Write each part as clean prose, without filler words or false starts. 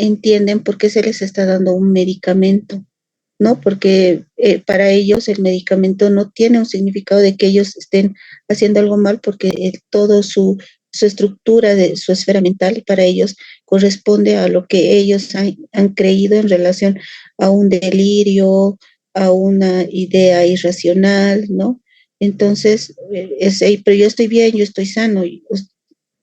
entienden por qué se les está dando un medicamento, ¿no? Porque para ellos el medicamento no tiene un significado de que ellos estén haciendo algo mal, porque todo su estructura de su esfera mental para ellos corresponde a lo que ellos han creído en relación a un delirio, a una idea irracional, ¿no? Entonces, pero yo estoy bien, yo estoy sano,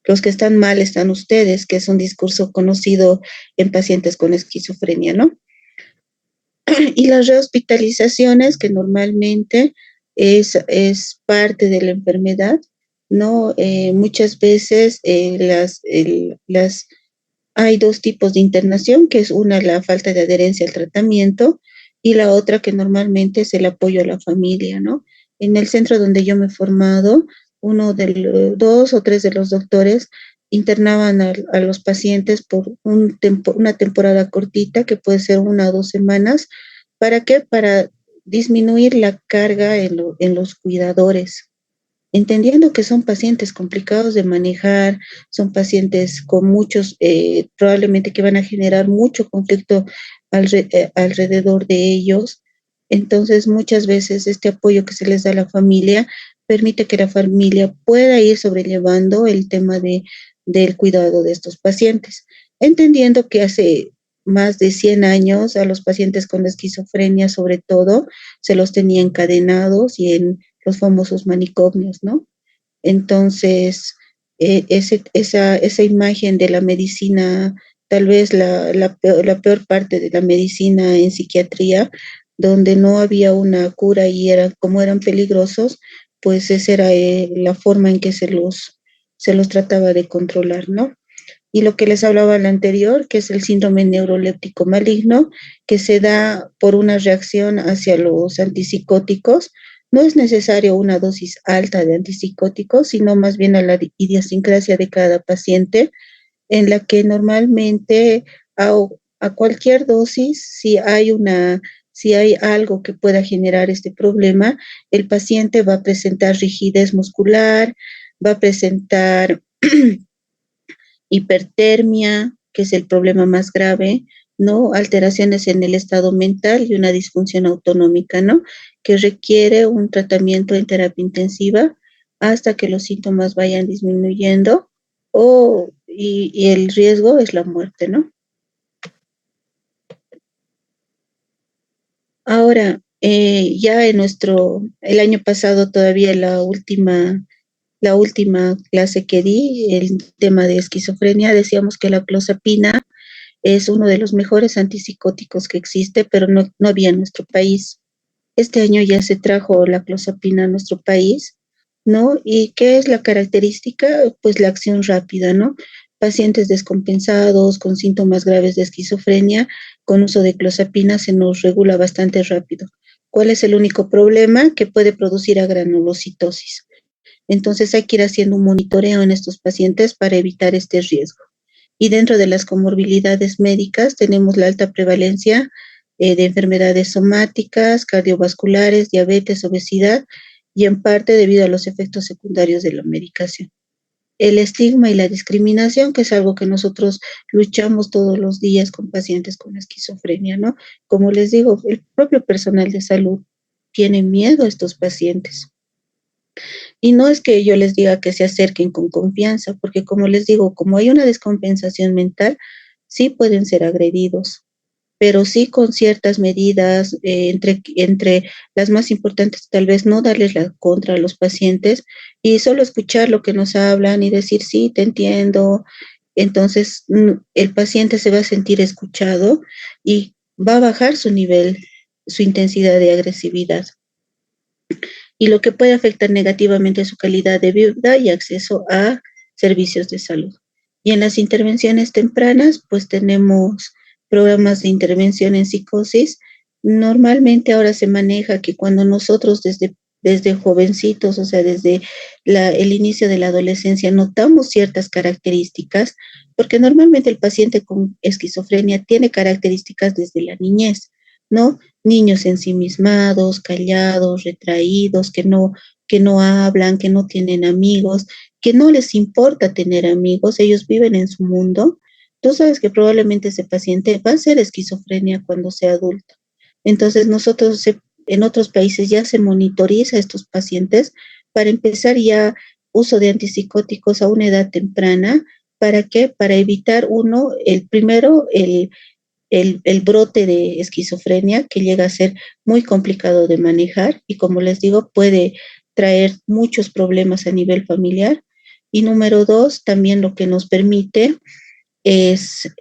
los que están mal están ustedes, que es un discurso conocido en pacientes con esquizofrenia, ¿no? Y las rehospitalizaciones, que normalmente es parte de la enfermedad, ¿no? Muchas veces hay dos tipos de internación, que es una la falta de adherencia al tratamiento y la otra que normalmente es el apoyo a la familia, ¿no? En el centro donde yo me he formado, uno de los dos o tres de los doctores internaban a los pacientes por una temporada cortita, que puede ser 1 o 2 semanas. ¿Para qué? Para disminuir la carga en los cuidadores, entendiendo que son pacientes complicados de manejar, son pacientes con muchos, probablemente que van a generar mucho conflicto alrededor de ellos. Entonces, muchas veces este apoyo que se les da a la familia permite que la familia pueda ir sobrellevando el tema del cuidado de estos pacientes, entendiendo que hace más de 100 años a los pacientes con esquizofrenia, sobre todo, se los tenía encadenados y en los famosos manicomios, ¿no? Entonces, esa imagen de la medicina, tal vez la peor parte de la medicina en psiquiatría, donde no había una cura y como eran peligrosos, pues esa era la forma en que se los trataba de controlar, ¿no? Y lo que les hablaba al anterior, que es el síndrome neuroléptico maligno, que se da por una reacción hacia los antipsicóticos. No es necesario una dosis alta de antipsicóticos, sino más bien a la idiosincrasia de cada paciente, en la que normalmente a, a cualquier dosis, si hay algo que pueda generar este problema, el paciente va a presentar rigidez muscular, va a presentar hipertermia, que es el problema más grave, ¿no? Alteraciones en el estado mental y una disfunción autonómica, ¿no? Que requiere un tratamiento en terapia intensiva hasta que los síntomas vayan disminuyendo y el riesgo es la muerte, ¿no? Ahora, ya el año pasado todavía la última clase que di, el tema de esquizofrenia, decíamos que la clozapina es uno de los mejores antipsicóticos que existe, pero no había en nuestro país. Este año ya se trajo la clozapina a nuestro país, ¿no? ¿Y qué es la característica? Pues la acción rápida, ¿no? Pacientes descompensados, con síntomas graves de esquizofrenia, con uso de clozapina se nos regula bastante rápido. ¿Cuál es el único problema? Que puede producir agranulocitosis. Entonces hay que ir haciendo un monitoreo en estos pacientes para evitar este riesgo. Y dentro de las comorbilidades médicas tenemos la alta prevalencia de enfermedades somáticas, cardiovasculares, diabetes, obesidad y en parte debido a los efectos secundarios de la medicación. El estigma y la discriminación, que es algo que nosotros luchamos todos los días con pacientes con esquizofrenia, ¿no? Como les digo, el propio personal de salud tiene miedo a estos pacientes. Y no es que yo les diga que se acerquen con confianza, porque como les digo, como hay una descompensación mental, sí pueden ser agredidos, pero sí con ciertas medidas, entre las más importantes, tal vez no darles la contra a los pacientes y solo escuchar lo que nos hablan y decir, sí, te entiendo. Entonces, el paciente se va a sentir escuchado y va a bajar su nivel, su intensidad de agresividad y lo que puede afectar negativamente su calidad de vida y acceso a servicios de salud. Y en las intervenciones tempranas, pues tenemos programas de intervención en psicosis. Normalmente ahora se maneja que cuando nosotros desde jovencitos, o sea, desde el inicio de la adolescencia, notamos ciertas características, porque normalmente el paciente con esquizofrenia tiene características desde la niñez, ¿no? Niños ensimismados, callados, retraídos, que no hablan, que no tienen amigos, que no les importa tener amigos, ellos viven en su mundo, tú sabes que probablemente ese paciente va a ser esquizofrenia cuando sea adulto. Entonces, en otros países ya se monitoriza a estos pacientes para empezar ya uso de antipsicóticos a una edad temprana. ¿Para qué? Para evitar uno, el primero, el brote de esquizofrenia, que llega a ser muy complicado de manejar y, como les digo, puede traer muchos problemas a nivel familiar. Y número dos, también lo que nos permite es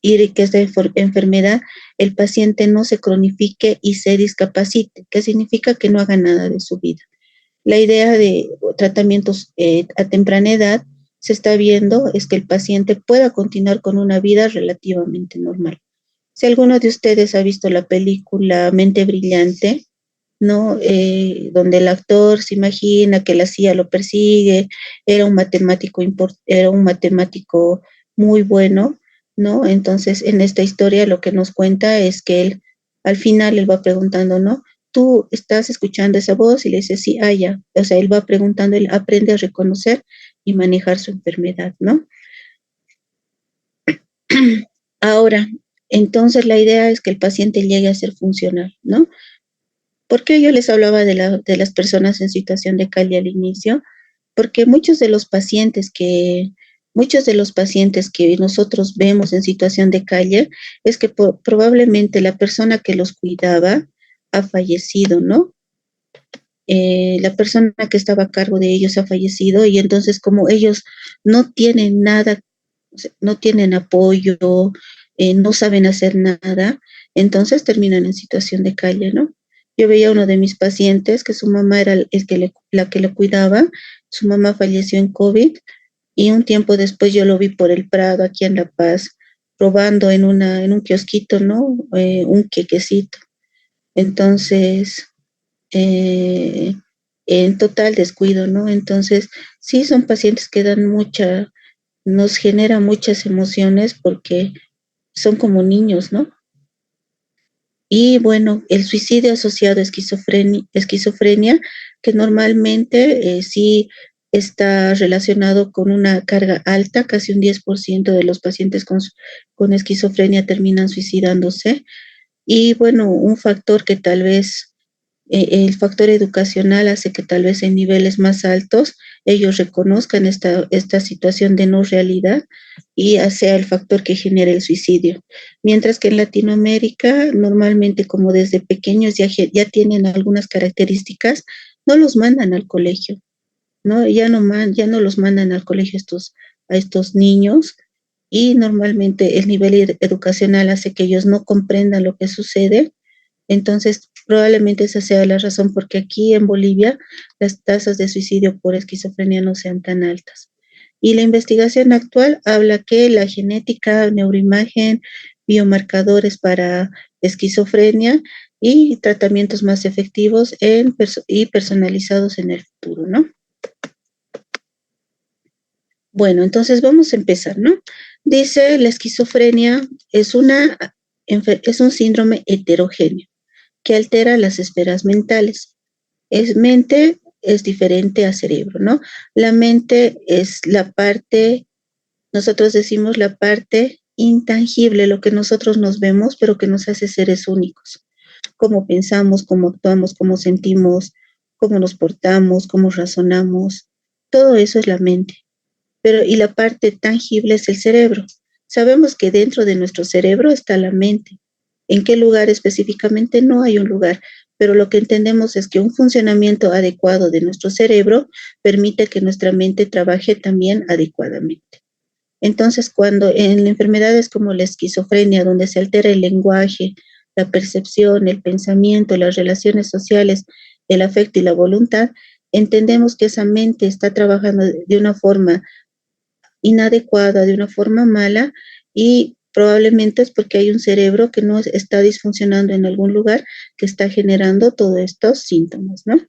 ir que esta enfermedad, el paciente no se cronifique y se discapacite, que significa que no haga nada de su vida. La idea de tratamientos a temprana edad se está viendo es que el paciente pueda continuar con una vida relativamente normal. Si alguno de ustedes ha visto la película Mente Brillante, ¿no? Donde el actor se imagina que la CIA lo persigue, era un matemático muy bueno, ¿no? Entonces, en esta historia lo que nos cuenta es que él, al final, él va preguntando, ¿no? ¿Tú estás escuchando esa voz? Y le dice, sí, ya. O sea, él va preguntando, él aprende a reconocer y manejar su enfermedad, ¿no? Ahora, entonces la idea es que el paciente llegue a ser funcional, ¿no? ¿Por qué yo les hablaba de las personas en situación de calle al inicio? Porque muchos de los pacientes que nosotros vemos en situación de calle es que probablemente la persona que los cuidaba ha fallecido, ¿no? La persona que estaba a cargo de ellos ha fallecido y entonces como ellos no tienen nada, no tienen apoyo, no saben hacer nada, entonces terminan en situación de calle, ¿no? Yo veía a uno de mis pacientes que su mamá era la que le cuidaba, su mamá falleció en COVID y un tiempo después yo lo vi por el Prado, aquí en La Paz, robando en un kiosquito, ¿no? Un quequecito. Entonces, eh, en total descuido, ¿no? Entonces, sí son pacientes que nos genera muchas emociones porque son como niños, ¿no? Y bueno, el suicidio asociado a esquizofrenia, que normalmente sí está relacionado con una carga alta, casi un 10% de los pacientes con esquizofrenia terminan suicidándose. Y bueno, un factor que tal vez el factor educacional hace que tal vez en niveles más altos ellos reconozcan esta situación de no realidad y sea el factor que genere el suicidio. Mientras que en Latinoamérica, normalmente como desde pequeños ya tienen algunas características, no los mandan al colegio, ¿no? Ya no los mandan al colegio a estos niños y normalmente el nivel educacional hace que ellos no comprendan lo que sucede. Entonces, probablemente esa sea la razón porque aquí en Bolivia las tasas de suicidio por esquizofrenia no sean tan altas. Y la investigación actual habla que la genética, neuroimagen, biomarcadores para esquizofrenia y tratamientos más efectivos y personalizados en el futuro, ¿no? Bueno, entonces vamos a empezar, ¿no? Dice, la esquizofrenia es un síndrome heterogéneo que altera las esferas mentales. Mente es diferente a cerebro, ¿no? La mente es la parte, nosotros decimos la parte intangible, lo que nosotros nos vemos, pero que nos hace seres únicos. Cómo pensamos, cómo actuamos, cómo sentimos, cómo nos portamos, cómo razonamos. Todo eso es la mente. Y la parte tangible es el cerebro. Sabemos que dentro de nuestro cerebro está la mente. ¿En qué lugar específicamente? No hay un lugar, pero lo que entendemos es que un funcionamiento adecuado de nuestro cerebro permite que nuestra mente trabaje también adecuadamente. Entonces, cuando en enfermedades como la esquizofrenia, donde se altera el lenguaje, la percepción, el pensamiento, las relaciones sociales, el afecto y la voluntad, entendemos que esa mente está trabajando de una forma inadecuada, de una forma mala, y probablemente es porque hay un cerebro que no está disfuncionando en algún lugar que está generando todos estos síntomas, ¿no?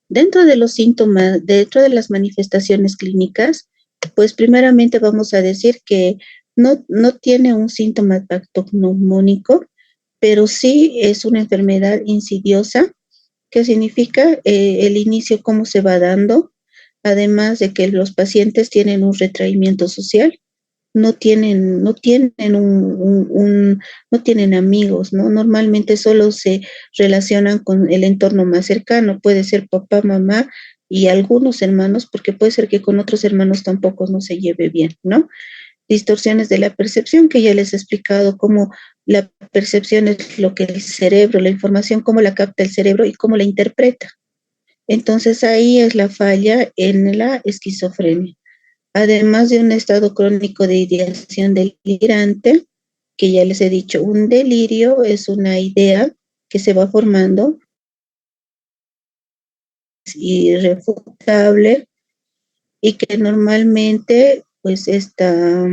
Dentro de los síntomas, dentro de las manifestaciones clínicas, pues primeramente vamos a decir que no tiene un síntoma patognomónico, pero sí es una enfermedad insidiosa, que significa el inicio, cómo se va dando. además de que los pacientes tienen un retraimiento social, no tienen amigos, ¿no? Normalmente solo se relacionan con el entorno más cercano, puede ser papá, mamá y algunos hermanos, porque puede ser que con otros hermanos tampoco no se lleve bien, ¿no? Distorsiones de la percepción, que ya les he explicado cómo la percepción es lo que el cerebro, la información, cómo la capta el cerebro y cómo la interpreta. Entonces ahí es la falla en la esquizofrenia. Además de un estado crónico de ideación delirante, que ya les he dicho, un delirio es una idea que se va formando, es irrefutable y que normalmente pues esta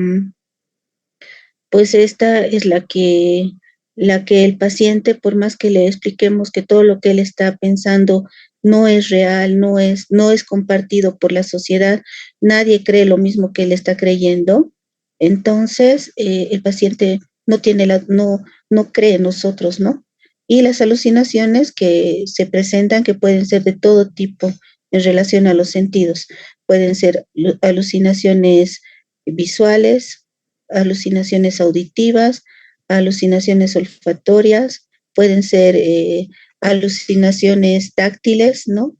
es la que el paciente, por más que le expliquemos que todo lo que él está pensando no es real, no es compartido por la sociedad, nadie cree lo mismo que él está creyendo, entonces el paciente no cree en nosotros, ¿no? Y las alucinaciones que se presentan, que pueden ser de todo tipo en relación a los sentidos, pueden ser alucinaciones visuales, alucinaciones auditivas, alucinaciones olfatorias, pueden ser alucinaciones táctiles, ¿no?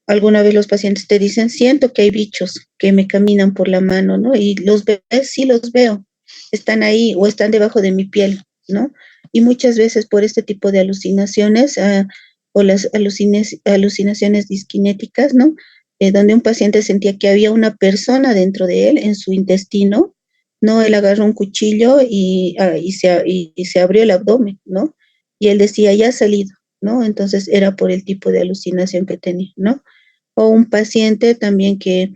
Alguna vez los pacientes te dicen, siento que hay bichos que me caminan por la mano, ¿no? Y los ves, sí los veo, están ahí o están debajo de mi piel, ¿no? Y muchas veces por este tipo de alucinaciones o las alucinaciones disquinéticas, ¿no? Donde un paciente sentía que había una persona dentro de él, en su intestino, ¿no? Él agarró un cuchillo y se abrió el abdomen, ¿no? Y él decía, ya ha salido, ¿no? Entonces era por el tipo de alucinación que tenía, ¿no? O un paciente también que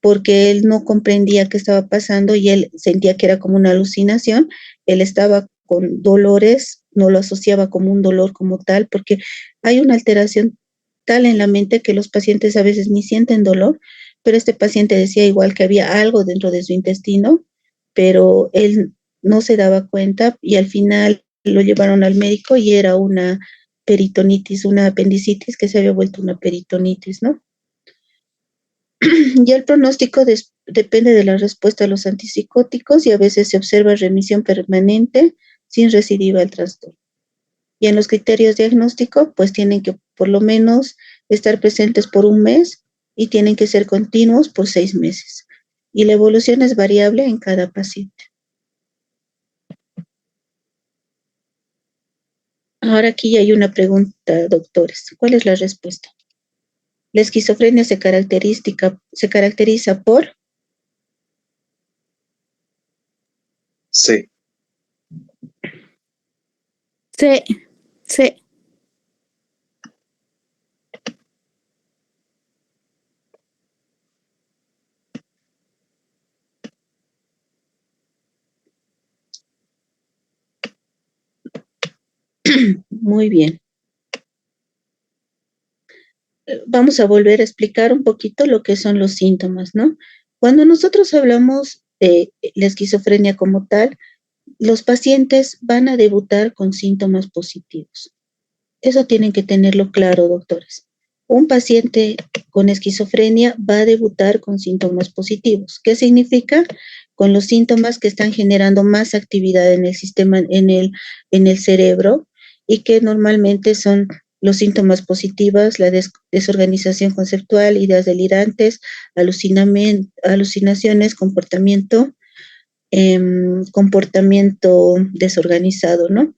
porque él no comprendía qué estaba pasando y él sentía que era como una alucinación, él estaba con dolores, no lo asociaba como un dolor como tal, porque hay una alteración tal en la mente que los pacientes a veces ni sienten dolor, pero este paciente decía igual que había algo dentro de su intestino, pero él no se daba cuenta y al final lo llevaron al médico y era una peritonitis, una apendicitis que se había vuelto una peritonitis, ¿no? Ya el pronóstico depende de la respuesta a los antipsicóticos y a veces se observa remisión permanente sin recidiva del trastorno. Y en los criterios diagnósticos, pues tienen que por lo menos estar presentes por un mes y tienen que ser continuos por 6 meses. Y la evolución es variable en cada paciente. Ahora aquí hay una pregunta, doctores. ¿Cuál es la respuesta? La esquizofrenia se caracteriza por... Sí. Sí, sí. Muy bien. Vamos a volver a explicar un poquito lo que son los síntomas, ¿no? Cuando nosotros hablamos de la esquizofrenia como tal, los pacientes van a debutar con síntomas positivos. Eso tienen que tenerlo claro, doctores. Un paciente con esquizofrenia va a debutar con síntomas positivos. ¿Qué significa? Con los síntomas que están generando más actividad en el sistema, en el cerebro, y que normalmente son los síntomas positivos, la desorganización conceptual, ideas delirantes, alucinaciones, comportamiento desorganizado, ¿no?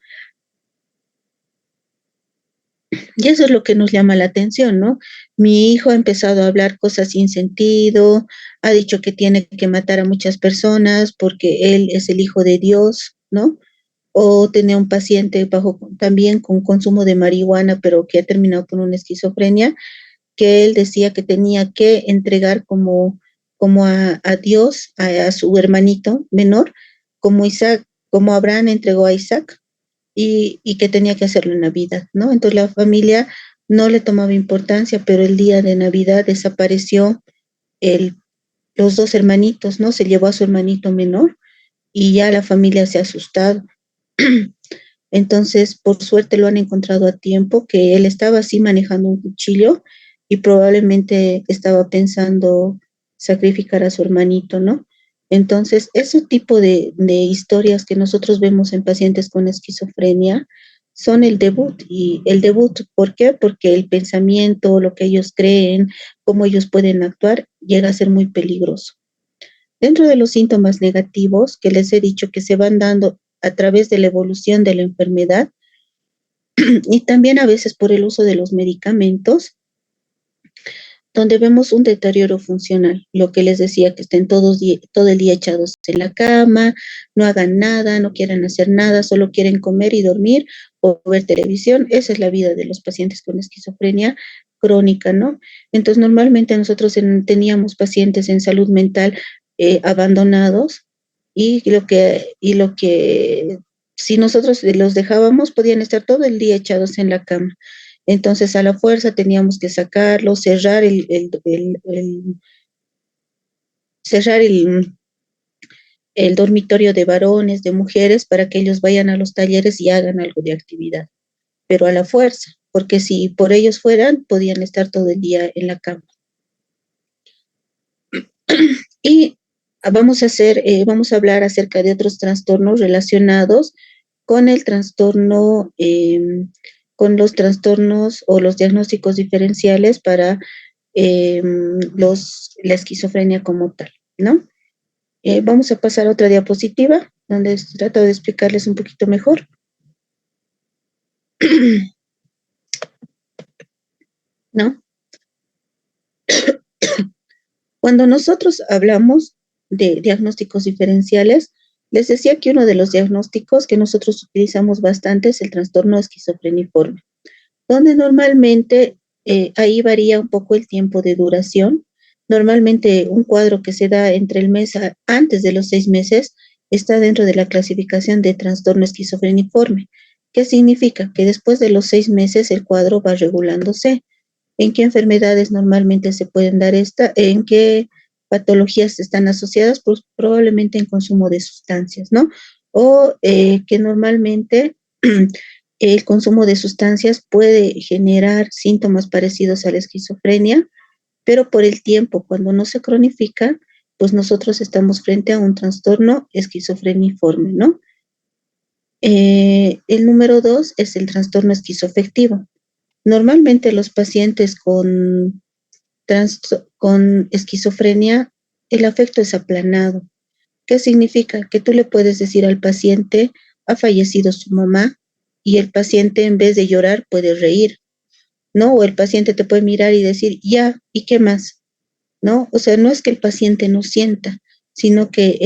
Y eso es lo que nos llama la atención, ¿no? Mi hijo ha empezado a hablar cosas sin sentido, ha dicho que tiene que matar a muchas personas porque él es el hijo de Dios, ¿no? O tenía un paciente también con consumo de marihuana, pero que ha terminado con una esquizofrenia, que él decía que tenía que entregar como a Dios, a su hermanito menor, como Isaac, como Abraham entregó a Isaac, y que tenía que hacerlo en Navidad, ¿no? Entonces la familia no le tomaba importancia, pero el día de Navidad desapareció el, los dos hermanitos, ¿no? Se llevó a su hermanito menor y ya la familia se ha asustado. Entonces, por suerte lo han encontrado a tiempo, que él estaba así manejando un cuchillo y probablemente estaba pensando sacrificar a su hermanito, ¿no? Entonces, ese tipo de historias que nosotros vemos en pacientes con esquizofrenia son el debut. Y el debut, ¿por qué? Porque el pensamiento, lo que ellos creen, cómo ellos pueden actuar, llega a ser muy peligroso. Dentro de los síntomas negativos que les he dicho que se van dando a través de la evolución de la enfermedad y también a veces por el uso de los medicamentos, donde vemos un deterioro funcional, lo que les decía, que estén todo el día echados en la cama, no hagan nada, no quieran hacer nada, solo quieren comer y dormir o ver televisión. Esa es la vida de los pacientes con esquizofrenia crónica, ¿no? Entonces, normalmente nosotros teníamos pacientes en salud mental abandonados y lo que si nosotros los dejábamos, podían estar todo el día echados en la cama. Entonces, a la fuerza teníamos que sacarlo, cerrar el dormitorio de varones, de mujeres, para que ellos vayan a los talleres y hagan algo de actividad, pero a la fuerza, porque si por ellos fueran, podían estar todo el día en la cama. Y vamos a hablar acerca de otros trastornos relacionados con el trastorno, con los trastornos o los diagnósticos diferenciales para la esquizofrenia como tal, ¿no? Vamos a pasar a otra diapositiva donde trato de explicarles un poquito mejor. ¿No? Cuando nosotros hablamos de diagnósticos diferenciales, les decía que uno de los diagnósticos que nosotros utilizamos bastante es el trastorno esquizofreniforme, donde normalmente ahí varía un poco el tiempo de duración. Normalmente un cuadro que se da entre el mes antes de los 6 meses está dentro de la clasificación de trastorno esquizofreniforme. ¿Qué significa? Que después de los 6 meses el cuadro va regulándose. ¿En qué enfermedades normalmente se pueden dar esta? ¿En qué patologías están asociadas? Pues probablemente en consumo de sustancias, ¿no? O que normalmente el consumo de sustancias puede generar síntomas parecidos a la esquizofrenia, pero por el tiempo, cuando no se cronifica, pues nosotros estamos frente a un trastorno esquizofreniforme, ¿no? El número 2 es el trastorno esquizoafectivo. Normalmente los pacientes con esquizofrenia, el afecto es aplanado. ¿Qué significa? Que tú le puedes decir al paciente, ha fallecido su mamá, y el paciente en vez de llorar puede reír, ¿no? O el paciente te puede mirar y decir, ya, ¿y qué más? ¿No? O sea, no es que el paciente no sienta, sino que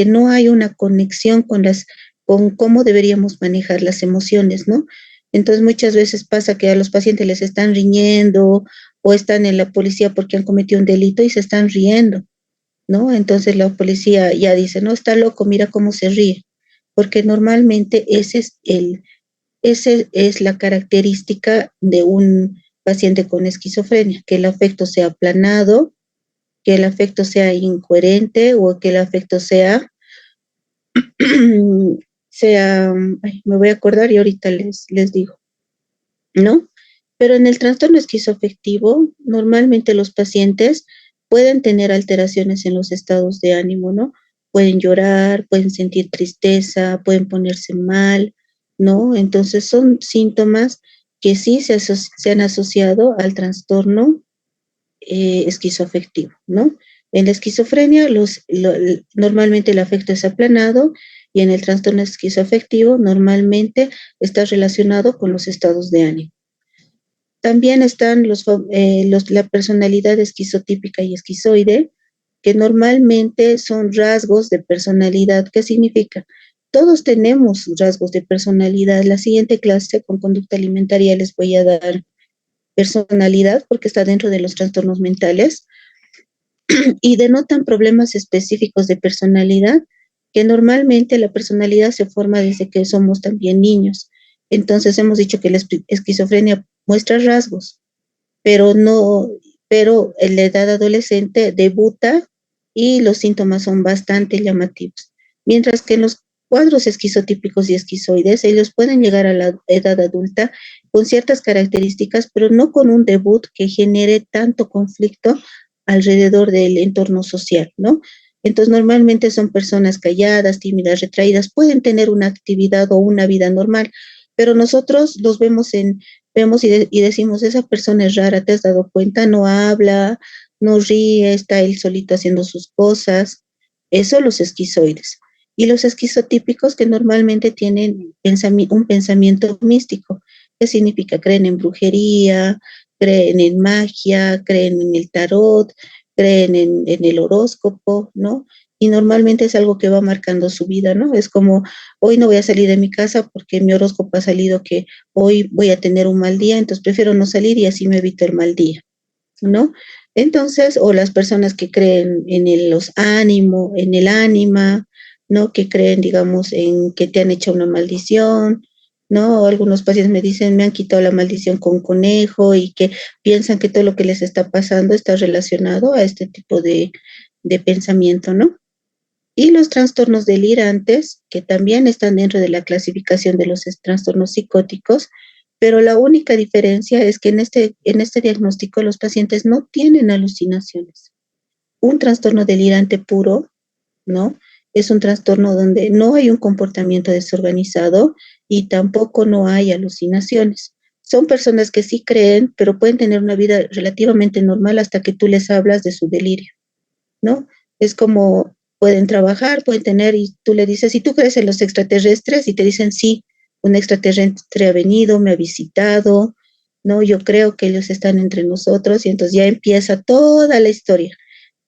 no hay una conexión con cómo deberíamos manejar las emociones, ¿no? Entonces muchas veces pasa que a los pacientes les están riñendo o están en la policía porque han cometido un delito y se están riendo, ¿no? Entonces la policía ya dice, no, está loco, mira cómo se ríe, porque normalmente esa es la característica de un paciente con esquizofrenia, que el afecto sea aplanado, que el afecto sea incoherente o que el afecto me voy a acordar y ahorita les digo, ¿no? Pero en el trastorno esquizoafectivo, normalmente los pacientes pueden tener alteraciones en los estados de ánimo, ¿no? Pueden llorar, pueden sentir tristeza, pueden ponerse mal, ¿no? Entonces son síntomas que sí se han asociado al trastorno esquizoafectivo, ¿no? En la esquizofrenia, normalmente el afecto es aplanado y en el trastorno esquizoafectivo normalmente está relacionado con los estados de ánimo. También están la personalidad esquizotípica y esquizoide, que normalmente son rasgos de personalidad. ¿Qué significa? Todos tenemos rasgos de personalidad. La siguiente clase con conducta alimentaria les voy a dar personalidad porque está dentro de los trastornos mentales y denotan problemas específicos de personalidad, que normalmente la personalidad se forma desde que somos también niños. Entonces hemos dicho que la esquizofrenia muestra rasgos, pero en la edad adolescente debuta y los síntomas son bastante llamativos. Mientras que cuadros esquizotípicos y esquizoides, ellos pueden llegar a la edad adulta con ciertas características, pero no con un debut que genere tanto conflicto alrededor del entorno social, ¿no? Entonces, normalmente son personas calladas, tímidas, retraídas, pueden tener una actividad o una vida normal, pero nosotros los vemos y decimos, esa persona es rara, ¿te has dado cuenta? No habla, no ríe, está él solito haciendo sus cosas. Eso los esquizoides. Y los esquizotípicos que normalmente tienen un pensamiento místico, que significa creen en brujería, creen en magia, creen en el tarot, creen en el horóscopo, ¿no? Y normalmente es algo que va marcando su vida, ¿no? Es como, hoy no voy a salir de mi casa porque mi horóscopo ha salido que hoy voy a tener un mal día, entonces prefiero no salir y así me evito el mal día, ¿no? Entonces, o las personas que creen en los ánimos, en el ánima, ¿no? Que creen, digamos, en que te han hecho una maldición, ¿no? O algunos pacientes me dicen, me han quitado la maldición con conejo y que piensan que todo lo que les está pasando está relacionado a este tipo de pensamiento, ¿no? Y los trastornos delirantes, que también están dentro de la clasificación de los trastornos psicóticos, pero la única diferencia es que en este diagnóstico los pacientes no tienen alucinaciones. Un trastorno delirante puro, ¿no? Es un trastorno donde no hay un comportamiento desorganizado y tampoco no hay alucinaciones. Son personas que sí creen, pero pueden tener una vida relativamente normal hasta que tú les hablas de su delirio, ¿no? Es como pueden trabajar, pueden tener, y tú le dices, ¿y tú crees en los extraterrestres? Y te dicen, sí, un extraterrestre ha venido, me ha visitado, ¿no? Yo creo que ellos están entre nosotros, y entonces ya empieza toda la historia,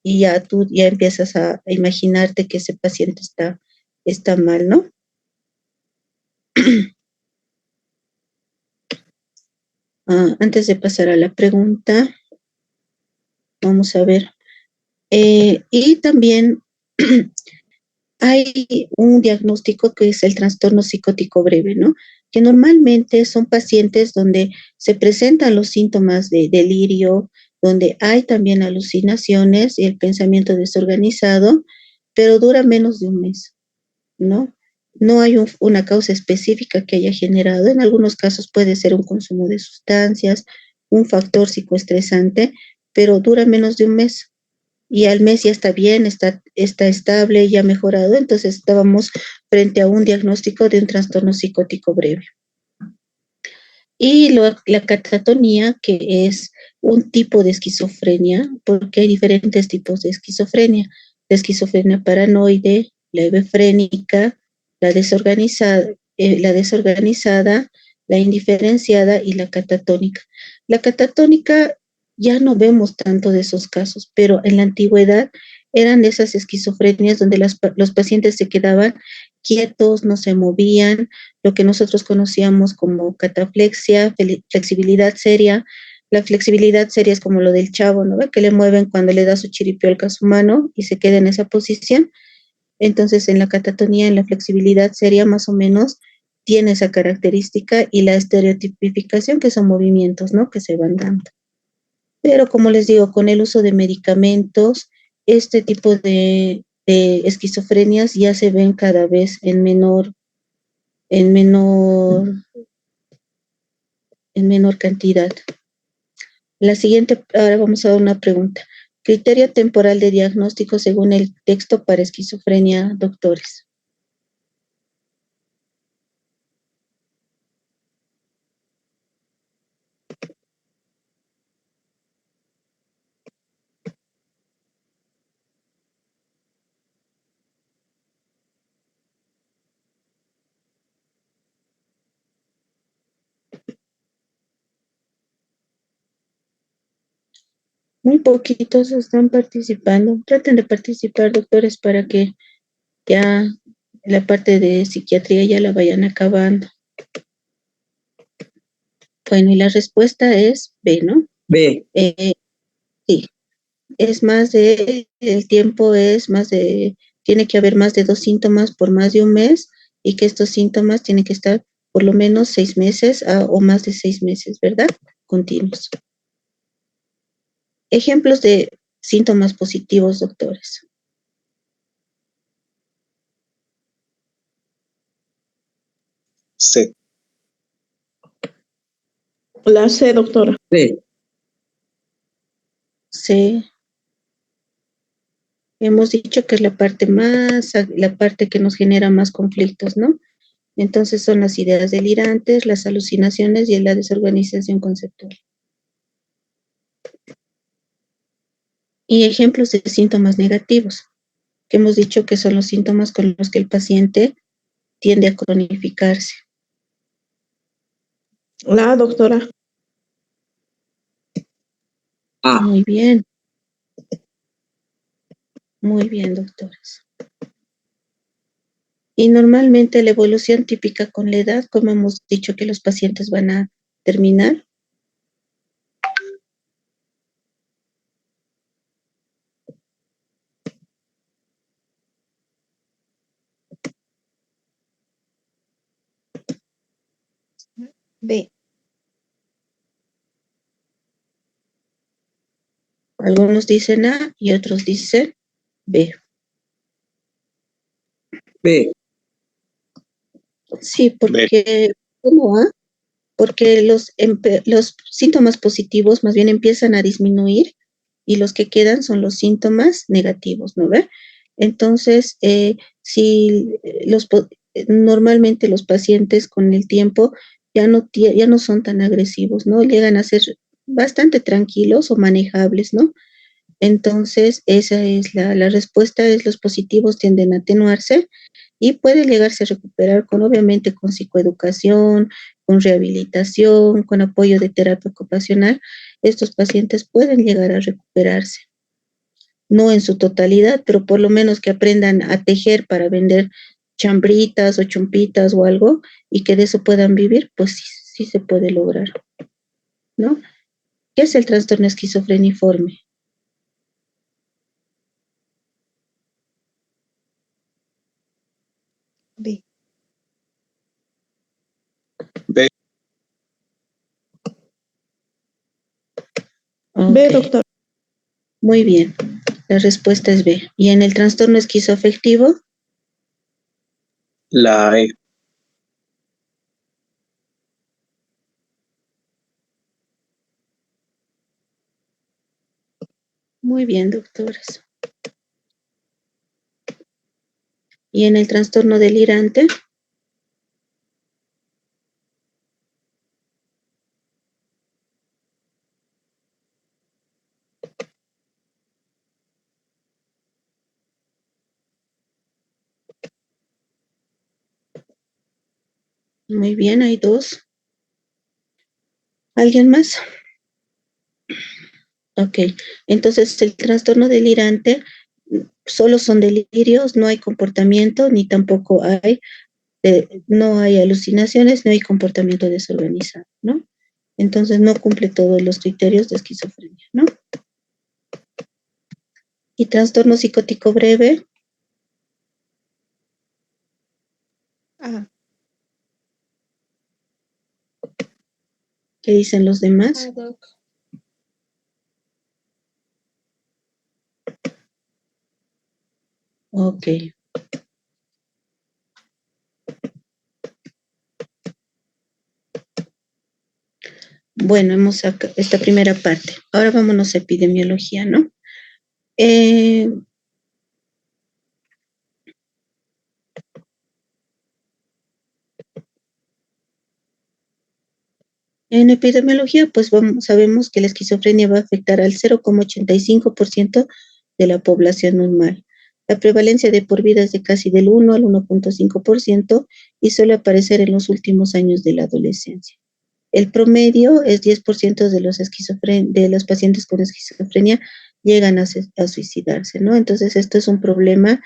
y ya tú ya empiezas a imaginarte que ese paciente está mal, ¿no? Antes de pasar a la pregunta, vamos a ver. Y también hay un diagnóstico que es el trastorno psicótico breve, ¿no? Que normalmente son pacientes donde se presentan los síntomas de delirio, donde hay también alucinaciones y el pensamiento desorganizado, pero dura menos de un mes, ¿no? No hay una causa específica que haya generado. En algunos casos puede ser un consumo de sustancias, un factor psicoestresante, pero dura menos de un mes y al mes ya está bien, está estable, ya ha mejorado, entonces estábamos frente a un diagnóstico de un trastorno psicótico breve. Y la catatonía, que es un tipo de esquizofrenia, porque hay diferentes tipos de esquizofrenia: la esquizofrenia paranoide, la hebefrénica, la desorganizada, la indiferenciada y la catatónica. La catatónica ya no vemos tanto de esos casos, pero en la antigüedad eran de esas esquizofrenias donde los pacientes se quedaban quietos, no se movían, lo que nosotros conocíamos como cataflexia, flexibilidad seria. La flexibilidad seria es como lo del chavo, ¿no? Que le mueven cuando le da su chiripiolca a su mano y se queda en esa posición. Entonces, en la catatonía, en la flexibilidad seria, más o menos tiene esa característica, y la estereotipificación, que son movimientos, ¿no? Que se van dando. Pero como les digo, con el uso de medicamentos, este tipo de esquizofrenias ya se ven cada vez en menor, en menor cantidad. La siguiente, ahora vamos a dar una pregunta. Criterio temporal de diagnóstico según el texto para esquizofrenia, doctores. Muy poquitos están participando. Traten de participar, doctores, para que ya la parte de psiquiatría ya la vayan acabando. Bueno, y la respuesta es B, ¿no? B. Sí, es más de, el tiempo es más de, tiene que haber más de 2 síntomas por más de un mes, y que estos síntomas tienen que estar por lo menos 6 meses o más de 6 meses, ¿verdad? Continuos. Ejemplos de síntomas positivos, doctores. C. La C, doctora. B. C. Hemos dicho que es la parte que nos genera más conflictos, ¿no? Entonces son las ideas delirantes, las alucinaciones y la desorganización conceptual. Y ejemplos de síntomas negativos, que hemos dicho que son los síntomas con los que el paciente tiende a cronificarse. La A, doctora. A. Muy bien. Muy bien, doctores. Y normalmente la evolución típica con la edad, como hemos dicho que los pacientes van a terminar. B. Algunos dicen A y otros dicen B. B. Sí, porque, ¿cómo A? Porque los síntomas positivos más bien empiezan a disminuir y los que quedan son los síntomas negativos, ¿no ve? Entonces, si normalmente los pacientes con el tiempo ya no son tan agresivos, ¿no? Llegan a ser bastante tranquilos o manejables, ¿no? Entonces, esa es la respuesta, es los positivos tienden a atenuarse y puede llegarse a recuperar obviamente, con psicoeducación, con rehabilitación, con apoyo de terapia ocupacional. Estos pacientes pueden llegar a recuperarse. No en su totalidad, pero por lo menos que aprendan a tejer para vender chambritas o chumpitas o algo y que de eso puedan vivir, pues sí, sí se puede lograr, ¿no? ¿Qué es el trastorno esquizofreniforme? B. B. B, Ok, doctora. muy bien. La respuesta es B. ¿Y en el trastorno esquizoafectivo? La E. Muy bien, doctores. ¿Y en el trastorno delirante? Muy bien, hay dos. ¿Alguien más? Ok, entonces el trastorno delirante solo son delirios, no hay comportamiento, ni tampoco hay, no hay alucinaciones, no hay comportamiento desorganizado, ¿no? Entonces no cumple todos los criterios de esquizofrenia, ¿no? Y trastorno psicótico breve, A. ¿qué dicen los demás? A, doc. Ok. Bueno, hemos sacado esta primera parte. Ahora vámonos a epidemiología, ¿no? En epidemiología, pues sabemos que la esquizofrenia va a afectar al 0,85% de la población normal. La prevalencia de por vida es de casi del 1 al 1,5% y suele aparecer en los últimos años de la adolescencia. El promedio es 10% de de los pacientes con esquizofrenia llegan a suicidarse, ¿no? Entonces, esto es un problema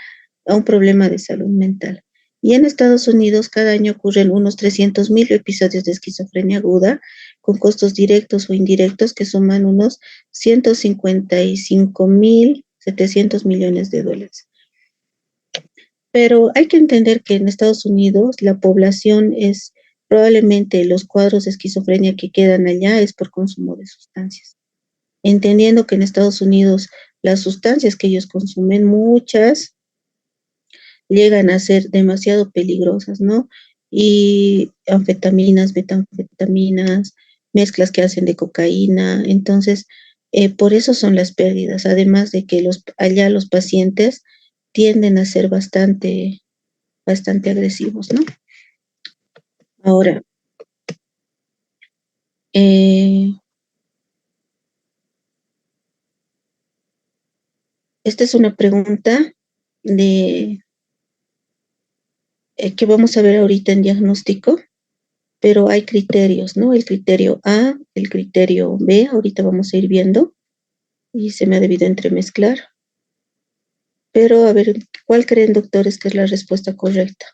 de salud mental. Y en Estados Unidos cada año ocurren unos 300.000 episodios de esquizofrenia aguda con costos directos o indirectos que suman unos 155.700 millones de dólares. Pero hay que entender que en Estados Unidos la población es probablemente los cuadros de esquizofrenia que quedan allá es por consumo de sustancias. Entendiendo que en Estados Unidos las sustancias que ellos consumen, muchas llegan a ser demasiado peligrosas, ¿no? y anfetaminas, metanfetaminas, mezclas que hacen de cocaína. Entonces, por eso son las pérdidas, además de que allá los pacientes tienden a ser bastante agresivos, ¿no? Ahora, eh, esta es una pregunta de que vamos a ver ahorita en diagnóstico, pero hay criterios, ¿no? El criterio A, el criterio B, ahorita vamos a ir viendo y se me ha debido entremezclar. Pero a ver, ¿cuál creen, doctores, que es la respuesta correcta?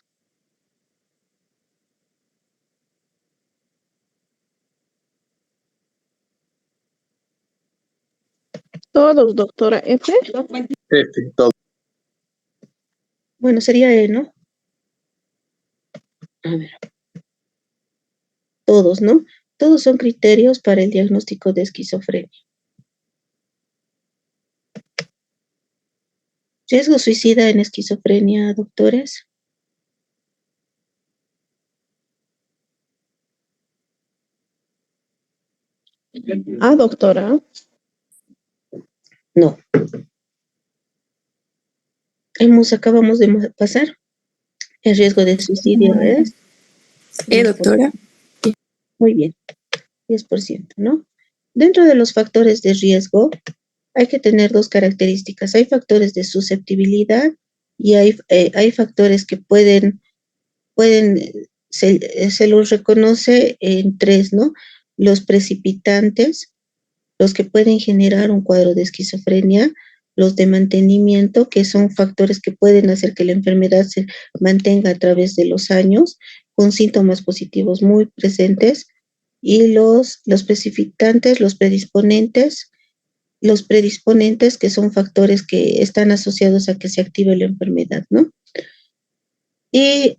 Todos, doctora. F. F, todo. Bueno, sería E, ¿no? A ver, todos, ¿no? Todos son criterios para el diagnóstico de esquizofrenia. ¿Riesgo suicida en esquizofrenia, doctores? A, doctora. No. Acabamos de pasar. El riesgo de suicidio es... Doctora. Muy bien, 10%, ¿no? Dentro de los factores de riesgo, hay que tener dos características. Hay factores de susceptibilidad y hay factores que se los reconoce en tres, ¿no? Los precipitantes, los que pueden generar un cuadro de esquizofrenia, los de mantenimiento, que son factores que pueden hacer que la enfermedad se mantenga a través de los años, con síntomas positivos muy presentes, y los precipitantes, los predisponentes, que son factores que están asociados a que se active la enfermedad, ¿no? Y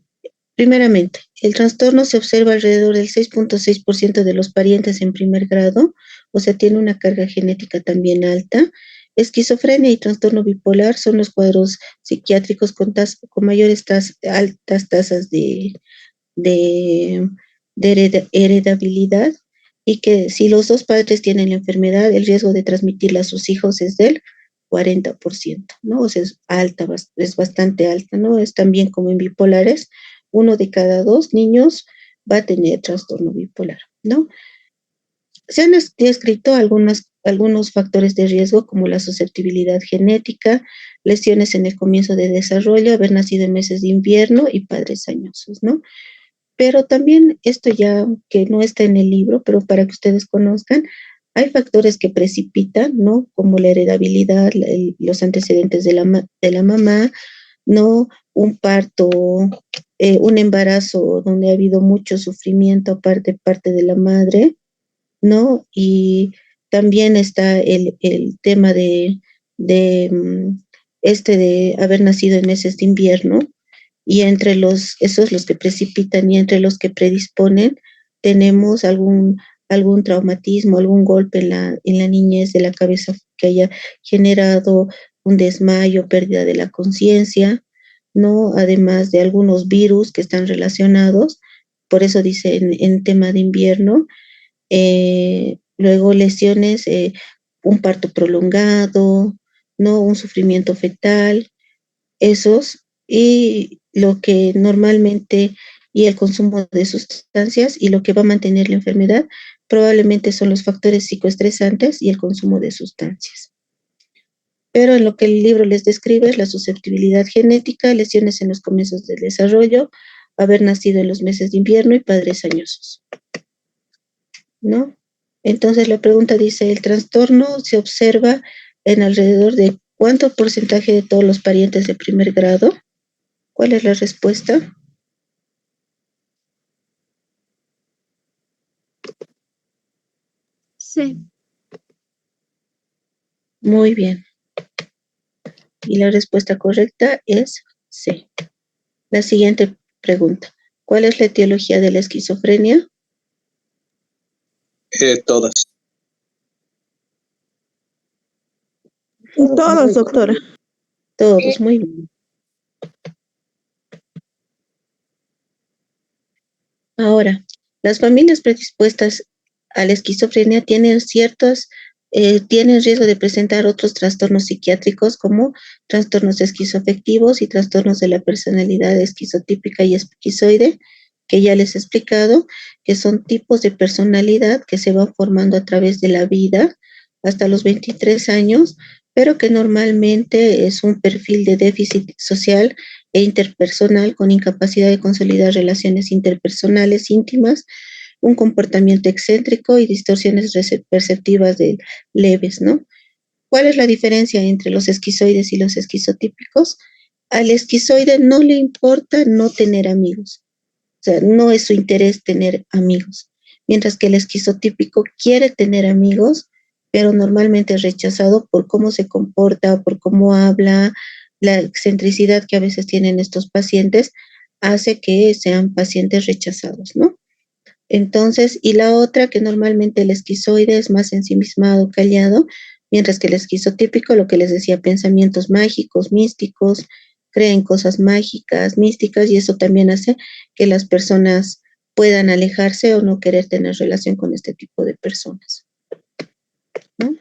primeramente, el trastorno se observa alrededor del 6.6% de los parientes en primer grado, o sea, tiene una carga genética también alta. Esquizofrenia y trastorno bipolar son los cuadros psiquiátricos con mayores altas tasas de, de heredabilidad, y que si los dos padres tienen la enfermedad, el riesgo de transmitirla a sus hijos es del 40%, ¿no? O sea, es alta, es bastante alta, ¿no? Es también como en bipolares, 1 de cada 2 niños va a tener trastorno bipolar, ¿no? Se han descrito algunos factores de riesgo como la susceptibilidad genética, lesiones en el comienzo de desarrollo, haber nacido en meses de invierno y padres añosos, ¿no? Pero también esto ya que no está en el libro, pero para que ustedes conozcan, hay factores que precipitan, ¿no? Como la heredabilidad, los antecedentes de la mamá, ¿no? Un parto, un embarazo donde ha habido mucho sufrimiento parte de la madre, ¿no? Y también está el tema de de haber nacido en meses de invierno, y entre esos los que precipitan y entre los que predisponen, tenemos algún traumatismo, algún golpe en la niñez de la cabeza que haya generado un desmayo, pérdida de la conciencia, ¿no? Además de algunos virus que están relacionados, por eso dice en tema de invierno, luego lesiones, un parto prolongado, ¿no? Un sufrimiento fetal, esos, y lo que normalmente, y el consumo de sustancias, y lo que va a mantener la enfermedad probablemente son los factores psicoestresantes y el consumo de sustancias. Pero en lo que el libro les describe es la susceptibilidad genética, lesiones en los comienzos del desarrollo, haber nacido en los meses de invierno y padres añosos, ¿no? Entonces la pregunta dice, ¿el trastorno se observa en alrededor de cuánto porcentaje de todos los parientes de primer grado? ¿Cuál es la respuesta? Sí. Muy bien. Y la respuesta correcta es C. La siguiente pregunta. ¿Cuál es la etiología de la esquizofrenia? Todas. Todos, doctora. Todos, muy bien. Ahora, las familias predispuestas a la esquizofrenia tienen riesgo de presentar otros trastornos psiquiátricos como trastornos esquizoafectivos y trastornos de la personalidad esquizotípica y esquizoide, que ya les he explicado, que son tipos de personalidad que se van formando a través de la vida hasta los 23 años, pero que normalmente es un perfil de déficit social e interpersonal con incapacidad de consolidar relaciones interpersonales íntimas, un comportamiento excéntrico y distorsiones perceptivas leves, ¿no? ¿Cuál es la diferencia entre los esquizoides y los esquizotípicos? Al esquizoide no le importa no tener amigos, o sea, no es su interés tener amigos, mientras que el esquizotípico quiere tener amigos, pero normalmente es rechazado por cómo se comporta, por cómo habla, la excentricidad que a veces tienen estos pacientes hace que sean pacientes rechazados, ¿no? Entonces, y la otra que normalmente el esquizoide es más ensimismado, callado, mientras que el esquizotípico, lo que les decía, pensamientos mágicos, místicos, creen cosas mágicas, místicas, y eso también hace que las personas puedan alejarse o no querer tener relación con este tipo de personas, ¿no?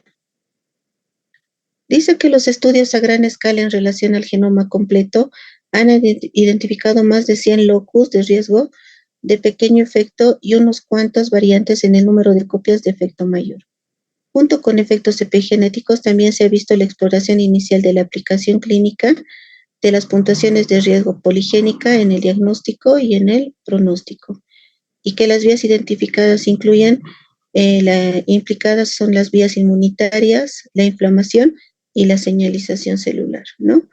Dice que los estudios a gran escala en relación al genoma completo han identificado más de 100 locus de riesgo de pequeño efecto y unos cuantos variantes en el número de copias de efecto mayor. Junto con efectos epigenéticos, también se ha visto la exploración inicial de la aplicación clínica de las puntuaciones de riesgo poligénica en el diagnóstico y en el pronóstico, y que las vías identificadas incluyen, implicadas son las vías inmunitarias, la inflamación y la señalización celular, ¿no?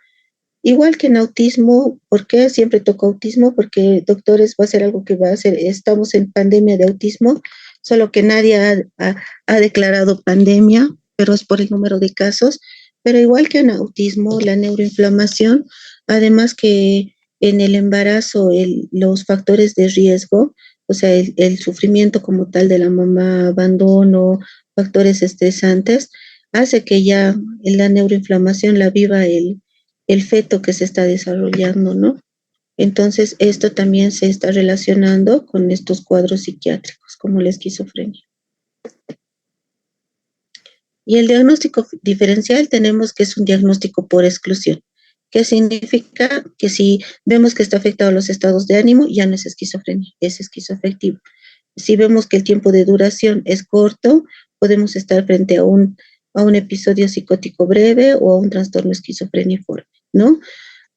Igual que en autismo, ¿por qué siempre toco autismo? Porque, doctores, va a ser algo que va a ser, estamos en pandemia de autismo, solo que nadie ha declarado pandemia, pero es por el número de casos. Pero igual que en autismo, la neuroinflamación, además que en el embarazo, los factores de riesgo, o sea, el sufrimiento como tal de la mamá, abandono, factores estresantes, hace que ya la neuroinflamación la viva el feto que se está desarrollando, ¿no? Entonces, esto también se está relacionando con estos cuadros psiquiátricos, como la esquizofrenia. Y el diagnóstico diferencial tenemos que es un diagnóstico por exclusión, que significa que si vemos que está afectado a los estados de ánimo, ya no es esquizofrenia, es esquizoafectivo. Si vemos que el tiempo de duración es corto, podemos estar frente a un episodio psicótico breve o a un trastorno esquizofreniforme, ¿no?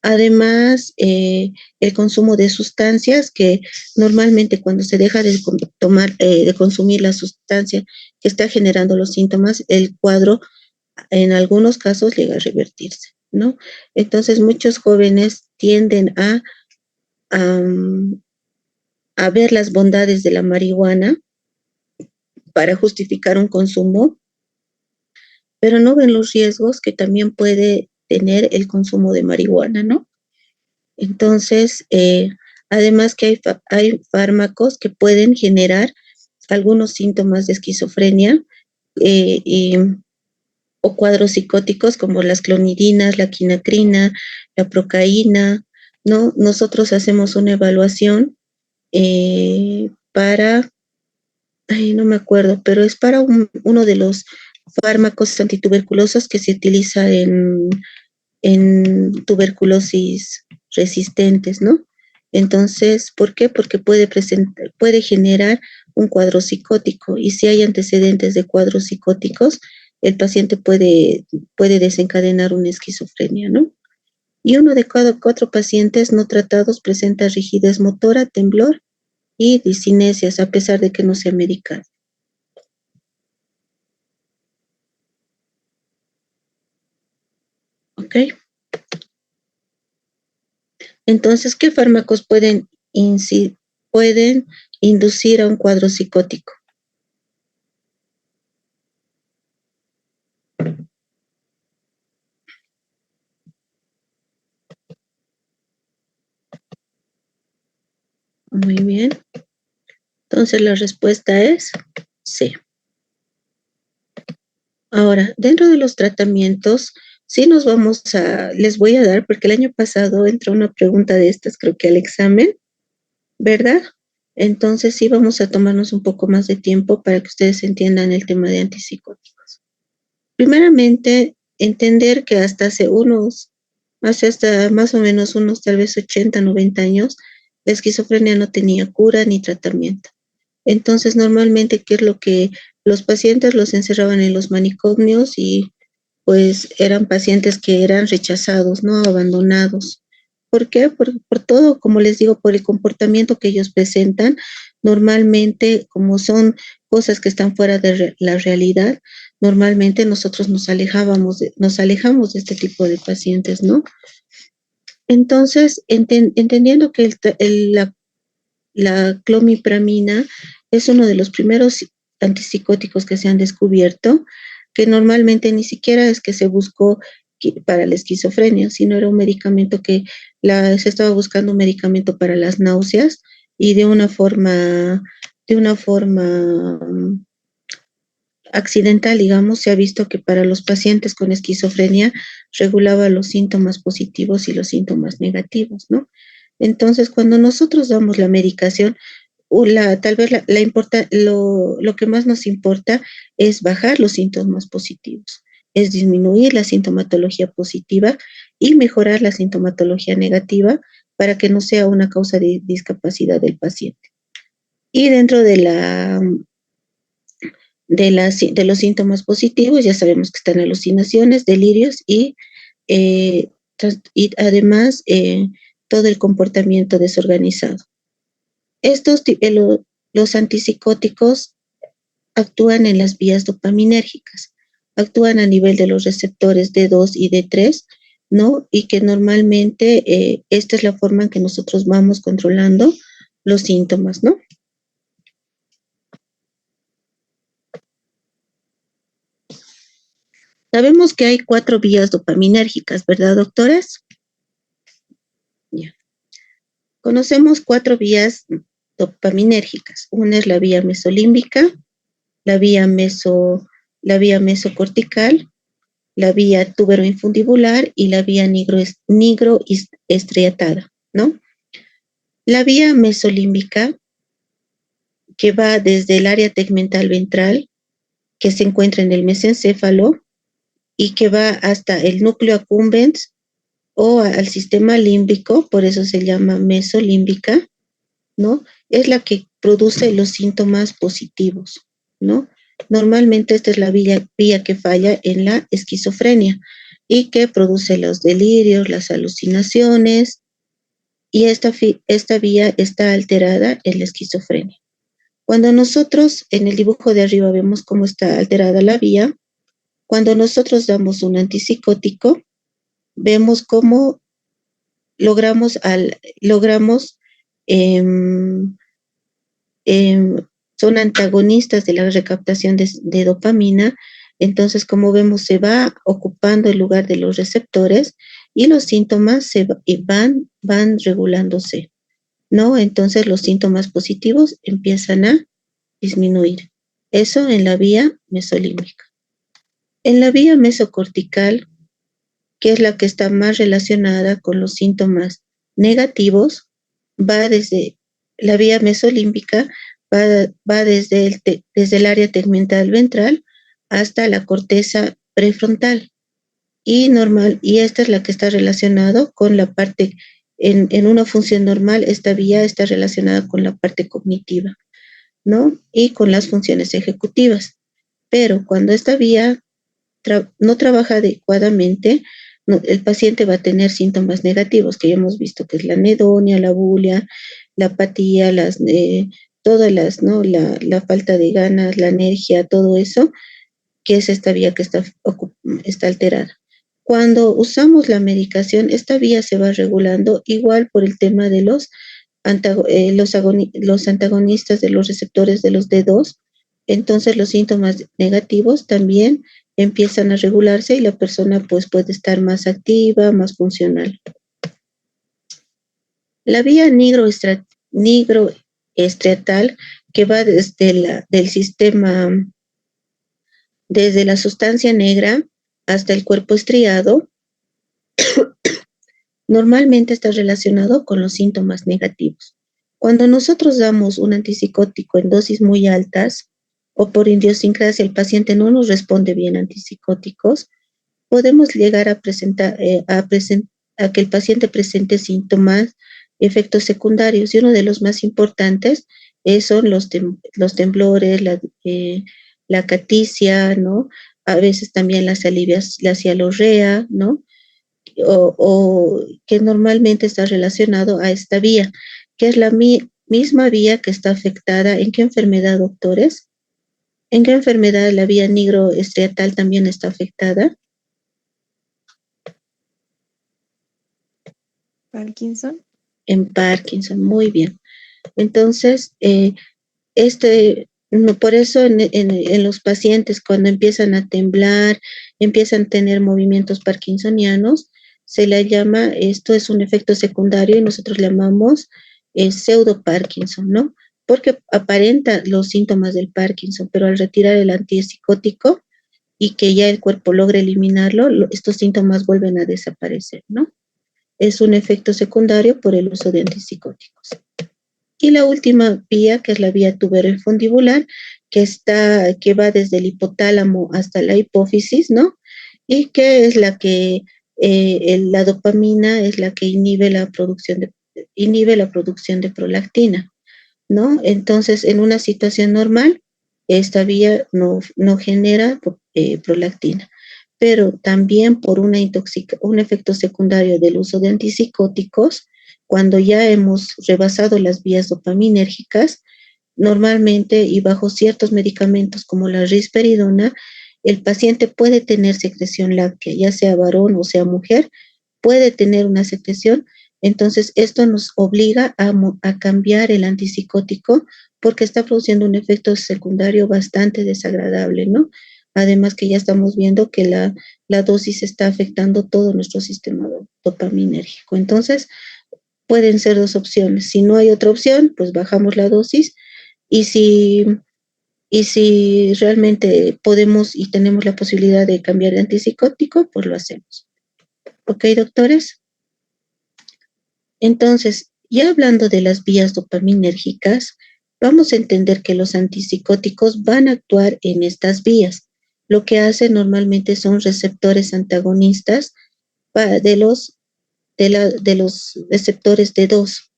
Además, el consumo de sustancias, que normalmente cuando se deja de de consumir la sustancia que está generando los síntomas, el cuadro en algunos casos llega a revertirse, ¿no? Entonces, muchos jóvenes tienden a, a ver las bondades de la marihuana para justificar un consumo, pero no ven los riesgos que también puede tener el consumo de marihuana, ¿no? Entonces, además que hay fármacos que pueden generar algunos síntomas de esquizofrenia, o cuadros psicóticos como las clonidrinas, la quinacrina, la procaína, ¿no? Nosotros hacemos una evaluación para, ay, no me acuerdo, pero es para uno de los fármacos antituberculosos que se utiliza en tuberculosis resistentes, ¿no? Entonces, ¿por qué? Porque puede generar un cuadro psicótico, y si hay antecedentes de cuadros psicóticos, el paciente puede desencadenar una esquizofrenia, ¿no? Y uno de cada 4 pacientes no tratados presenta rigidez motora, temblor y discinesias, a pesar de que no sea medicado. ¿Ok? Entonces, ¿qué fármacos pueden inducir a un cuadro psicótico? Muy bien. Entonces, la respuesta es C. Ahora, dentro de los tratamientos, sí les voy a dar, porque el año pasado entró una pregunta de estas, creo que al examen, ¿verdad? Entonces sí vamos a tomarnos un poco más de tiempo para que ustedes entiendan el tema de antipsicóticos. Primeramente, entender que hace hasta más o menos unos tal vez 80, 90 años, la esquizofrenia no tenía cura ni tratamiento. Entonces, normalmente, ¿qué es lo que los pacientes los encerraban en los manicomios y pues eran pacientes que eran rechazados, ¿no? Abandonados. ¿Por qué? Por todo, como les digo, por el comportamiento que ellos presentan. Normalmente, como son cosas que están fuera de la realidad, normalmente nosotros nos alejamos de este tipo de pacientes, ¿no? Entonces, entendiendo que la clomipramina es uno de los primeros antipsicóticos que se han descubierto, que normalmente ni siquiera es que se buscó para la esquizofrenia, sino era un medicamento que se estaba buscando un medicamento para las náuseas y de una forma accidental, digamos, se ha visto que para los pacientes con esquizofrenia regulaba los síntomas positivos y los síntomas negativos, ¿no? Entonces, cuando nosotros damos la medicación, tal vez lo que más nos importa es bajar los síntomas positivos, es disminuir la sintomatología positiva y mejorar la sintomatología negativa para que no sea una causa de discapacidad del paciente. Y dentro de los síntomas positivos, ya sabemos que están alucinaciones, delirios y además todo el comportamiento desorganizado. Los antipsicóticos actúan en las vías dopaminérgicas, actúan a nivel de los receptores D2 y D3, ¿no? Y que normalmente esta es la forma en que nosotros vamos controlando los síntomas, ¿no? Sabemos que hay 4 vías dopaminérgicas, ¿verdad, doctores? Ya. Conocemos 4 vías dopaminérgicas. Una es la vía mesolímbica, la vía mesocortical, la vía tuberoinfundibular y la vía nigroestriatada, ¿no? La vía mesolímbica, que va desde el área tegmental ventral, que se encuentra en el mesencéfalo, y que va hasta el núcleo accumbens o al sistema límbico, por eso se llama mesolímbica, ¿no? Es la que produce los síntomas positivos, ¿no? Normalmente esta es la vía que falla en la esquizofrenia y que produce los delirios, las alucinaciones, y esta vía está alterada en la esquizofrenia. Cuando nosotros en el dibujo de arriba vemos cómo está alterada la vía, cuando nosotros damos un antipsicótico, vemos cómo logramos son antagonistas de la recaptación de dopamina. Entonces, como vemos, se va ocupando el lugar de los receptores y los síntomas van regulándose, ¿no? Entonces, los síntomas positivos empiezan a disminuir. Eso en la vía mesolímbica. En la vía mesocortical, que es la que está más relacionada con los síntomas negativos, va desde la vía mesolímbica, va desde el área tegmental ventral hasta la corteza prefrontal. Y esta es la que está relacionada con la parte, en una función normal, esta vía está relacionada con la parte cognitiva, ¿no? Y con las funciones ejecutivas. Pero cuando esta vía no trabaja adecuadamente, el paciente va a tener síntomas negativos que ya hemos visto, que es la anedonia, la bulia, la apatía, todas ¿no? La falta de ganas, la energía, todo eso, que es esta vía que está alterada. Cuando usamos la medicación, esta vía se va regulando igual por el tema de los antagonistas de los receptores de los D2. Entonces los síntomas negativos también empiezan a regularse y la persona pues puede estar más activa, más funcional. La vía nigroestriatal, que va del sistema, desde la sustancia negra hasta el cuerpo estriado, normalmente está relacionado con los síntomas negativos. Cuando nosotros damos un antipsicótico en dosis muy altas o por idiosincrasia el paciente no nos responde bien a antipsicóticos, podemos llegar a a que el paciente presente síntomas, efectos secundarios, y uno de los más importantes son los temblores, la caticia, ¿no? A veces también la cialorrea, ¿no? O que normalmente está relacionado a esta vía, que es la misma vía que está afectada. ¿En qué enfermedad, doctores? ¿En qué enfermedad la vía nigroestriatal también está afectada? Parkinson. En Parkinson, muy bien. Entonces, por eso en los pacientes cuando empiezan a temblar, empiezan a tener movimientos parkinsonianos, se le llama, esto es un efecto secundario y nosotros le llamamos pseudo Parkinson, ¿no? Porque aparenta los síntomas del Parkinson, pero al retirar el antipsicótico y que ya el cuerpo logre eliminarlo, estos síntomas vuelven a desaparecer, ¿no? Es un efecto secundario por el uso de antipsicóticos. Y la última vía, que es la vía tuberoinfundibular, que va desde el hipotálamo hasta la hipófisis, ¿no? Y que es la que, la dopamina es la que inhibe la producción de prolactina, ¿no? Entonces, en una situación normal, esta vía no genera prolactina, pero también por un efecto secundario del uso de antipsicóticos, cuando ya hemos rebasado las vías dopaminérgicas, normalmente y bajo ciertos medicamentos como la risperidona, el paciente puede tener secreción láctea, ya sea varón o sea mujer, puede tener una secreción. Entonces, esto nos obliga a cambiar el antipsicótico porque está produciendo un efecto secundario bastante desagradable, ¿no? Además que ya estamos viendo que la dosis está afectando todo nuestro sistema dopaminérgico. Entonces, pueden ser dos opciones. Si no hay otra opción, pues bajamos la dosis y si realmente podemos y tenemos la posibilidad de cambiar de antipsicótico, pues lo hacemos. ¿Ok, doctores? Entonces, ya hablando de las vías dopaminérgicas, vamos a entender que los antipsicóticos van a actuar en estas vías. Lo que hacen normalmente son receptores antagonistas de los receptores D2,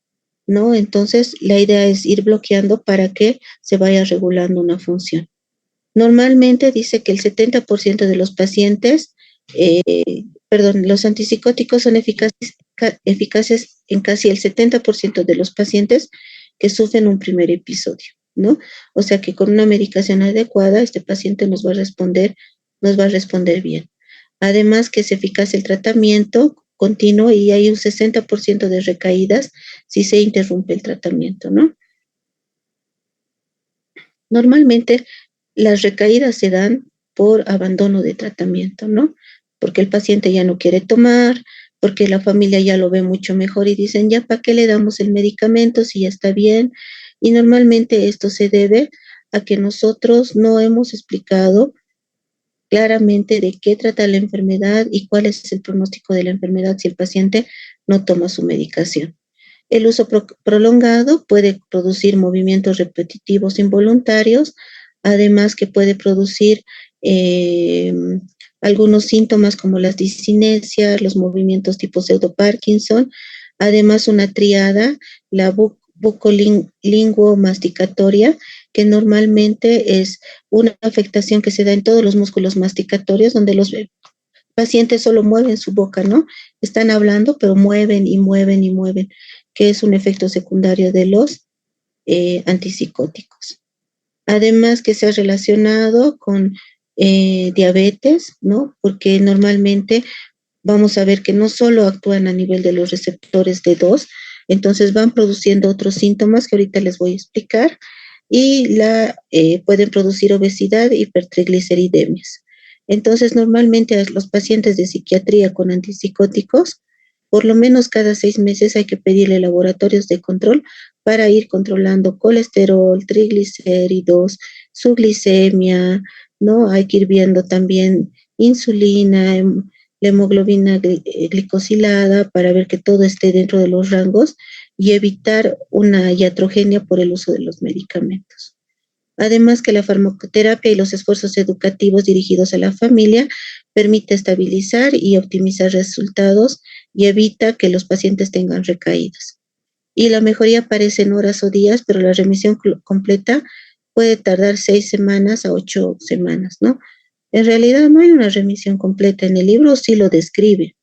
¿no? Entonces, la idea es ir bloqueando para que se vaya regulando una función. Normalmente dice que el 70% de los pacientes, los antipsicóticos son eficaces en casi el 70% de los pacientes que sufren un primer episodio, ¿no? O sea que con una medicación adecuada, este paciente nos va a responder bien. Además que es eficaz el tratamiento continuo y hay un 60% de recaídas si se interrumpe el tratamiento, ¿no? Normalmente las recaídas se dan por abandono de tratamiento, ¿no? Porque el paciente ya no quiere tomar, porque la familia ya lo ve mucho mejor y dicen, ya, ¿para qué le damos el medicamento si ya está bien? Y normalmente esto se debe a que nosotros no hemos explicado claramente de qué trata la enfermedad y cuál es el pronóstico de la enfermedad si el paciente no toma su medicación. El uso prolongado puede producir movimientos repetitivos involuntarios, además que puede producir algunos síntomas como las discinesias, los movimientos tipo pseudo-Parkinson, además una triada, la bucolinguo-masticatoria, que normalmente es una afectación que se da en todos los músculos masticatorios, donde los pacientes solo mueven su boca, ¿no? Están hablando, pero mueven y mueven y mueven, que es un efecto secundario de los antipsicóticos. Además que se ha relacionado con diabetes, ¿no? Porque normalmente vamos a ver que no solo actúan a nivel de los receptores D2, entonces van produciendo otros síntomas que ahorita les voy a explicar y pueden producir obesidad, hipertrigliceridemias. Entonces, normalmente a los pacientes de psiquiatría con antipsicóticos, por lo menos cada 6 meses hay que pedirle laboratorios de control para ir controlando colesterol, triglicéridos, su glicemia, ¿no? Hay que ir viendo también insulina, la hemoglobina glicosilada para ver que todo esté dentro de los rangos y evitar una iatrogenia por el uso de los medicamentos. Además que la farmacoterapia y los esfuerzos educativos dirigidos a la familia permite estabilizar y optimizar resultados y evita que los pacientes tengan recaídas. Y la mejoría aparece en horas o días, pero la remisión completa puede tardar 6 semanas a 8 semanas, ¿no? En realidad no hay una remisión completa, en el libro sí lo describe.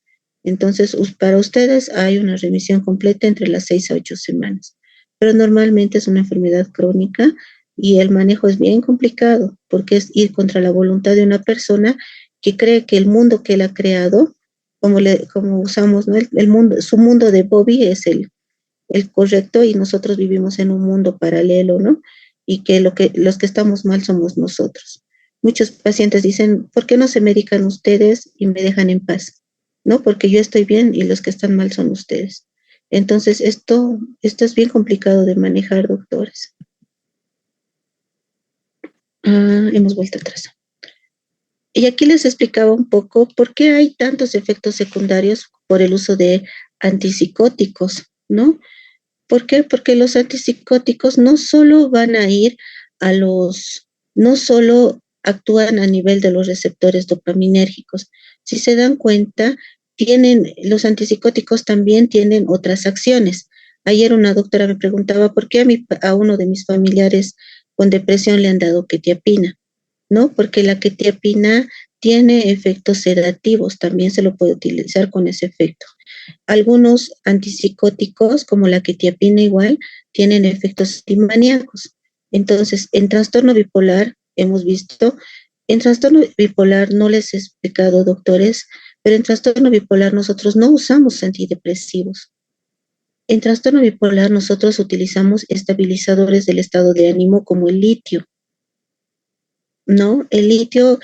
Entonces, para ustedes hay una remisión completa entre las 6 a 8 semanas, pero normalmente es una enfermedad crónica y el manejo es bien complicado porque es ir contra la voluntad de una persona que cree que el mundo que él ha creado, como usamos, ¿no? El mundo, su mundo de Bobby es el correcto y nosotros vivimos en un mundo paralelo, ¿no? Y que los que estamos mal somos nosotros. Muchos pacientes dicen, ¿por qué no se medican ustedes y me dejan en paz? ¿No? Porque yo estoy bien y los que están mal son ustedes. Entonces, esto es bien complicado de manejar, doctores. Hemos vuelto atrás. Y aquí les explicaba un poco por qué hay tantos efectos secundarios por el uso de antipsicóticos, ¿no? ¿Por qué? Porque los antipsicóticos no solo van a ir no solo actúan a nivel de los receptores dopaminérgicos. Si se dan cuenta, los antipsicóticos también tienen otras acciones. Ayer una doctora me preguntaba por qué a uno de mis familiares con depresión le han dado quetiapina, ¿no? Porque la quetiapina tiene efectos sedativos, también se lo puede utilizar con ese efecto. Algunos antipsicóticos, como la quetiapina igual, tienen efectos antimaníacos. Entonces, en trastorno bipolar, hemos visto, en trastorno bipolar no les he explicado, doctores, pero en trastorno bipolar nosotros no usamos antidepresivos. En trastorno bipolar nosotros utilizamos estabilizadores del estado de ánimo como el litio, ¿no? El litio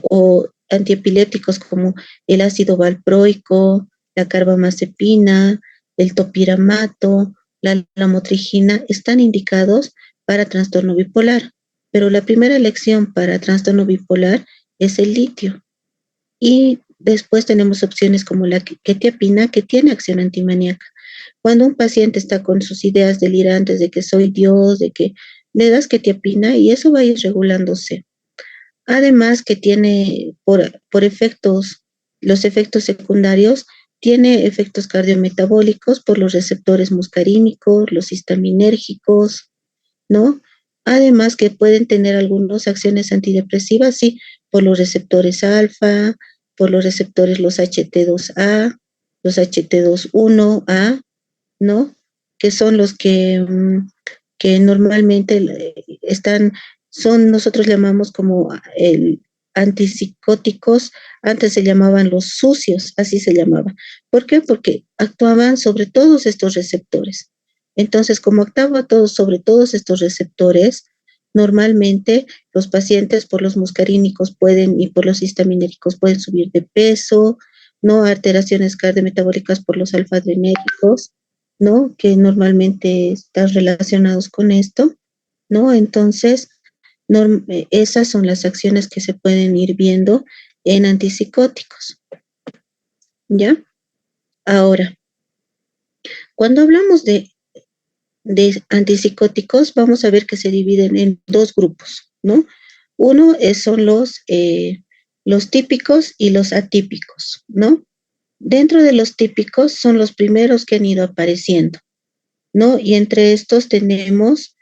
o antiepilépticos como el ácido valproico, la carbamazepina, el topiramato, la lamotrigina, están indicados para trastorno bipolar, pero la primera elección para trastorno bipolar es el litio. Y después tenemos opciones como la quetiapina, que tiene acción antimaníaca. Cuando un paciente está con sus ideas delirantes de que soy Dios, de que le das quetiapina y eso va a ir regulándose. Además que tiene por efectos, los efectos secundarios, tiene efectos cardiometabólicos por los receptores muscarínicos, los histaminérgicos, ¿no? Además que pueden tener algunas acciones antidepresivas, sí, por los receptores alfa, por los receptores los HT2A, los HT21A, ¿no? Que son los que normalmente nosotros llamamos como el antipsicóticos, antes se llamaban los sucios, así se llamaba. ¿Por qué? Porque actuaban sobre todos estos receptores. Entonces, como actuaba sobre todos estos receptores, normalmente los pacientes por los muscarínicos y por los histaminérgicos pueden subir de peso, ¿no? Alteraciones cardiometabólicas por los alfa-adrenérgicos, ¿no? Que normalmente están relacionados con esto, ¿no? Entonces, esas son las acciones que se pueden ir viendo en antipsicóticos, ¿ya? Ahora, cuando hablamos de antipsicóticos, vamos a ver que se dividen en dos grupos, ¿no? Uno son los típicos y los atípicos, ¿no? Dentro de los típicos son los primeros que han ido apareciendo, ¿no? Y entre estos tenemos,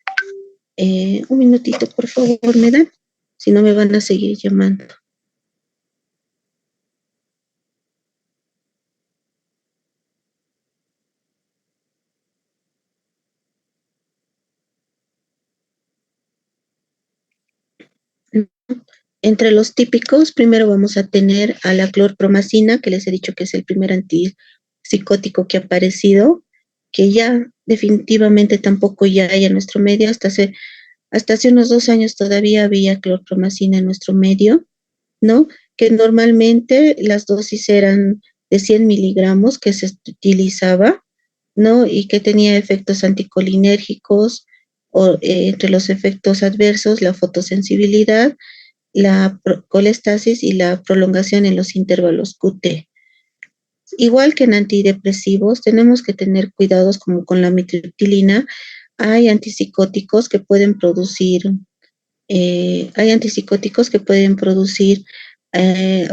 un minutito, por favor, ¿me dan? Si no me van a seguir llamando. Entre los típicos, primero vamos a tener a la clorpromacina, que les he dicho que es el primer antipsicótico que ha aparecido, que ya definitivamente tampoco ya hay en nuestro medio. Hasta hace unos 2 años todavía había clorpromacina en nuestro medio, ¿no? Que normalmente las dosis eran de 100 miligramos que se utilizaba, ¿no? Y que tenía efectos anticolinérgicos, entre los efectos adversos, la fotosensibilidad, la colestasis y la prolongación en los intervalos QT. igual que en antidepresivos, tenemos que tener cuidados como con la mitriptilina. Hay antipsicóticos que pueden producir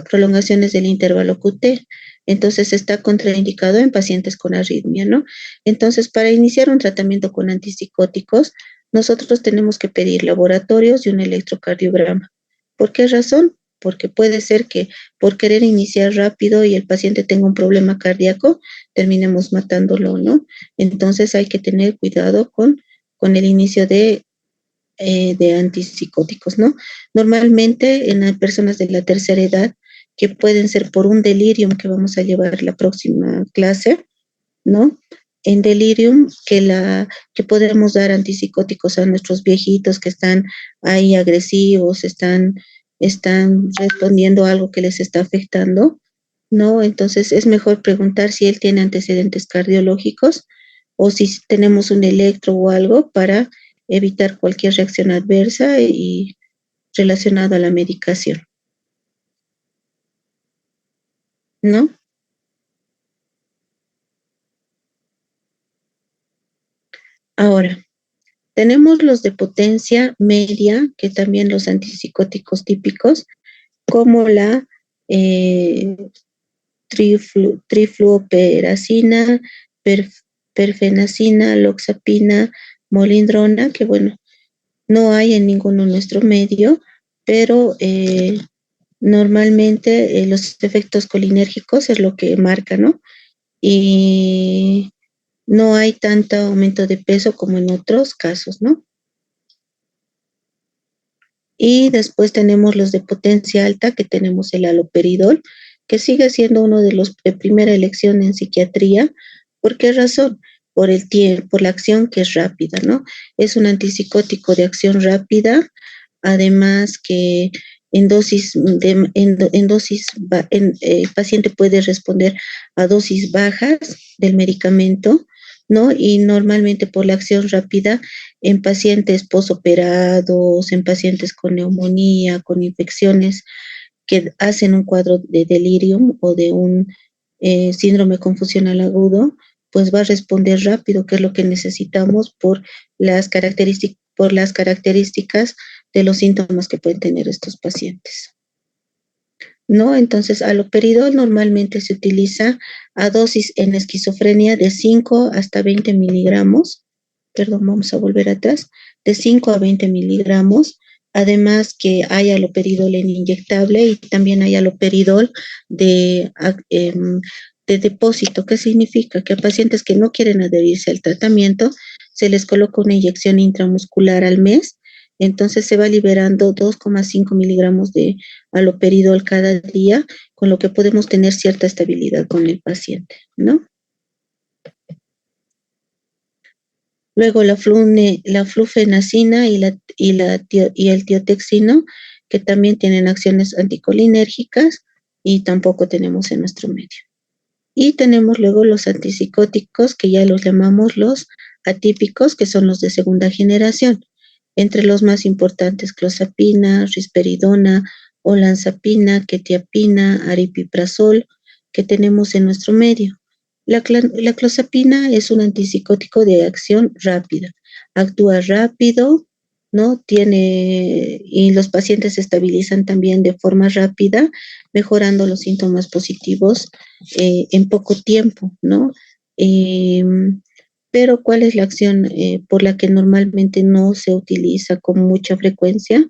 prolongaciones del intervalo QT. Entonces está contraindicado en pacientes con arritmia, ¿no? Entonces, para iniciar un tratamiento con antipsicóticos, nosotros tenemos que pedir laboratorios y un electrocardiograma. ¿Por qué razón? Porque puede ser que por querer iniciar rápido y el paciente tenga un problema cardíaco, terminemos matándolo, ¿no? Entonces hay que tener cuidado con el inicio de antipsicóticos, ¿no? Normalmente en las personas de la tercera edad, que pueden ser por un delirium que vamos a llevar la próxima clase, ¿no? En delirium que podemos dar antipsicóticos a nuestros viejitos que están ahí agresivos, están respondiendo a algo que les está afectando, ¿no? Entonces es mejor preguntar si él tiene antecedentes cardiológicos o si tenemos un electro o algo para evitar cualquier reacción adversa y relacionada a la medicación, ¿no? Ahora, tenemos los de potencia media, que también los antipsicóticos típicos, como la trifluoperacina, perfenacina, loxapina, molindrona, que bueno, no hay en ninguno nuestro medio, pero normalmente los efectos colinérgicos es lo que marca, ¿no? Y no hay tanto aumento de peso como en otros casos, ¿no? Y después tenemos los de potencia alta, que tenemos el haloperidol, que sigue siendo uno de los de primera elección en psiquiatría. ¿Por qué razón? Por el tiempo, por la acción que es rápida, ¿no? Es un antipsicótico de acción rápida, además que el paciente puede responder a dosis bajas del medicamento, ¿no? Y normalmente por la acción rápida en pacientes posoperados, en pacientes con neumonía, con infecciones que hacen un cuadro de delirium o de un síndrome confusional agudo, pues va a responder rápido, que es lo que necesitamos por las características de los síntomas que pueden tener estos pacientes, ¿no? Entonces, haloperidol normalmente se utiliza a dosis en esquizofrenia de 5 hasta 20 miligramos, perdón, vamos a volver atrás, de 5 a 20 miligramos, además que hay haloperidol en inyectable y también hay haloperidol de depósito. ¿Qué significa? Que a pacientes que no quieren adherirse al tratamiento, se les coloca una inyección intramuscular al mes, entonces se va liberando 2,5 miligramos de haloperidol cada día, con lo que podemos tener cierta estabilidad con el paciente, ¿no? Luego la flufenacina y el tiotexino, que también tienen acciones anticolinérgicas y tampoco tenemos en nuestro medio. Y tenemos luego los antipsicóticos, que ya los llamamos los atípicos, que son los de segunda generación. Entre los más importantes, clozapina, risperidona, olanzapina, quetiapina, aripiprazol, que tenemos en nuestro medio. La clozapina es un antipsicótico de acción rápida, actúa rápido, ¿no? Y los pacientes se estabilizan también de forma rápida, mejorando los síntomas positivos en poco tiempo, ¿no? Pero ¿cuál es la acción por la que normalmente no se utiliza con mucha frecuencia?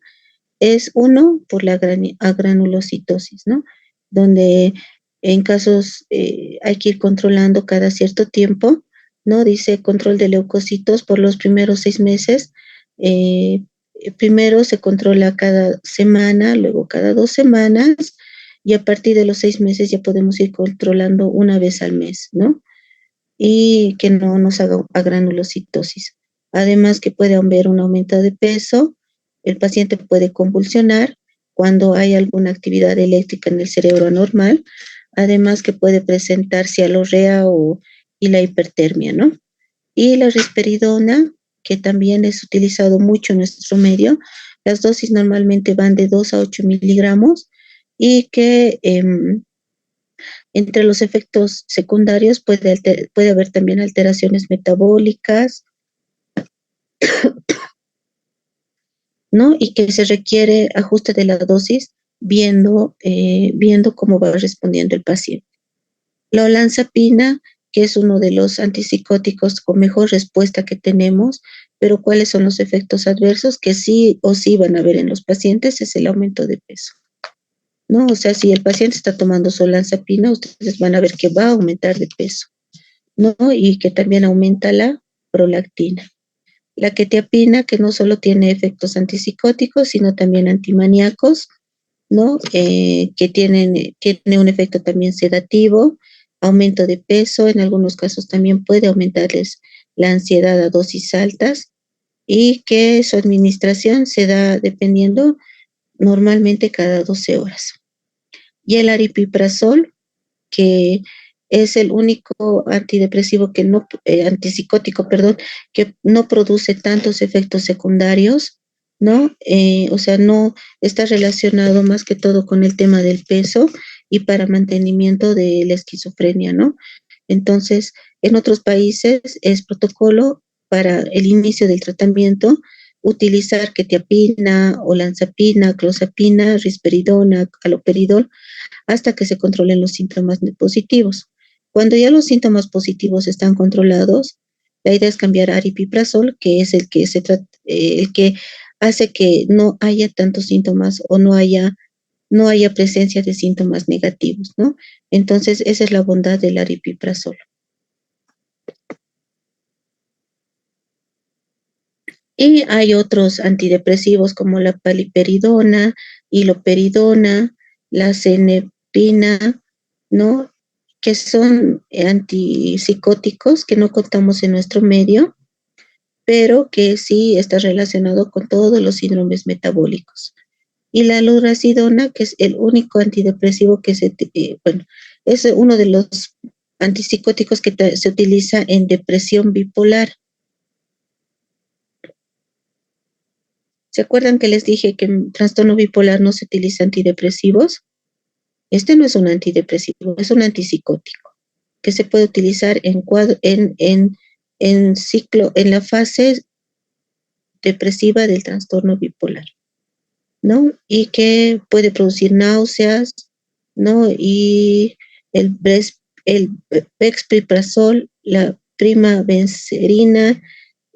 Es uno, por la agranulocitosis, ¿no? Donde en casos hay que ir controlando cada cierto tiempo, ¿no? Dice control de leucocitos por los primeros 6 meses. Primero se controla cada semana, luego cada 2 semanas, y a partir de los 6 meses ya podemos ir controlando una vez al mes, ¿no? Y que no nos haga agranulocitosis. Además que puede haber un aumento de peso, el paciente puede convulsionar cuando hay alguna actividad eléctrica en el cerebro anormal, además que puede presentar cialorrea y la hipertermia, ¿no? Y la risperidona, que también es utilizado mucho en nuestro medio, las dosis normalmente van de 2 a 8 miligramos y que Entre los efectos secundarios puede haber también alteraciones metabólicas, ¿no? Y que se requiere ajuste de la dosis viendo cómo va respondiendo el paciente. La olanzapina, que es uno de los antipsicóticos con mejor respuesta que tenemos, pero ¿cuáles son los efectos adversos que sí o sí van a haber en los pacientes? Es el aumento de peso, ¿no? O sea, si el paciente está tomando su olanzapina, ustedes van a ver que va a aumentar de peso, ¿no? Y que también aumenta la prolactina. La quetiapina, que no solo tiene efectos antipsicóticos, sino también antimaníacos, ¿no? Que tiene un efecto también sedativo, aumento de peso, en algunos casos también puede aumentarles la ansiedad a dosis altas y que su administración se da dependiendo normalmente cada 12 horas. Y el aripiprazol, que es el único antidepresivo que no, antipsicótico, perdón, que no produce tantos efectos secundarios, ¿no? O sea, no está relacionado más que todo con el tema del peso y para mantenimiento de la esquizofrenia, ¿no? Entonces, en otros países es protocolo para el inicio del tratamiento utilizar quetiapina, olanzapina, clozapina, risperidona, haloperidol, hasta que se controlen los síntomas positivos. Cuando ya los síntomas positivos están controlados, la idea es cambiar a aripiprazol, que es el que hace que no haya tantos síntomas o no haya presencia de síntomas negativos, ¿no? Entonces, esa es la bondad del aripiprazol. Y hay otros antidepresivos como la paliperidona, iloperidona, la cenepina, ¿no? Que son antipsicóticos que no contamos en nuestro medio, pero que sí está relacionado con todos los síndromes metabólicos. Y la lurasidona, que es el único antidepresivo que es uno de los antipsicóticos que se utiliza en depresión bipolar. ¿Se acuerdan que les dije que en trastorno bipolar no se utiliza antidepresivos? Este no es un antidepresivo, es un antipsicótico que se puede utilizar en la fase depresiva del trastorno bipolar, ¿no? Y que puede producir náuseas, ¿no? Y el brexpiprazol, la primabencerina